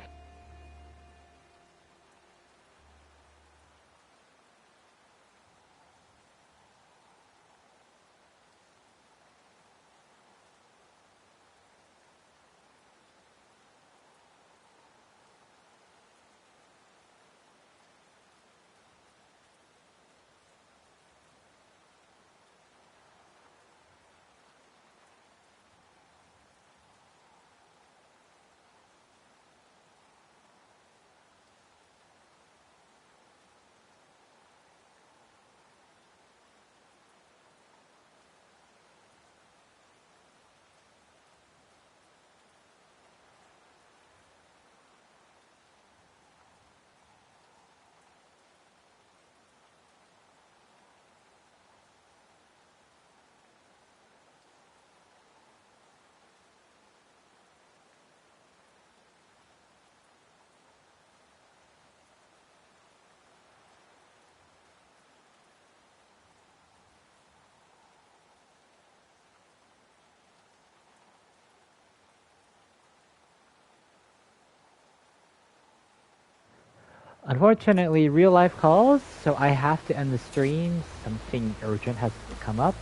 Unfortunately, real life calls, so I have to end the stream. Something urgent has come up.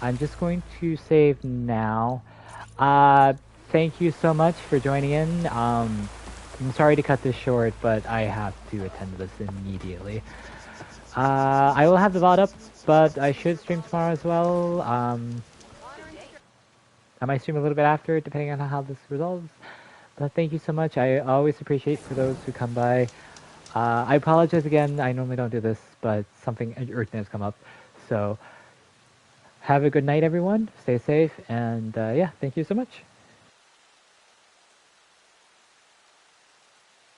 I'm just going to save now. Thank you so much for joining in. I'm sorry to cut this short, but I have to attend to this immediately. I will have the VOD up, but I should stream tomorrow as well. I might stream a little bit after, depending on how this resolves. But thank you so much. I always appreciate for those who come by. I apologize again, I normally don't do this, but something urgent has come up. So, have a good night everyone, stay safe, and yeah, thank you so much.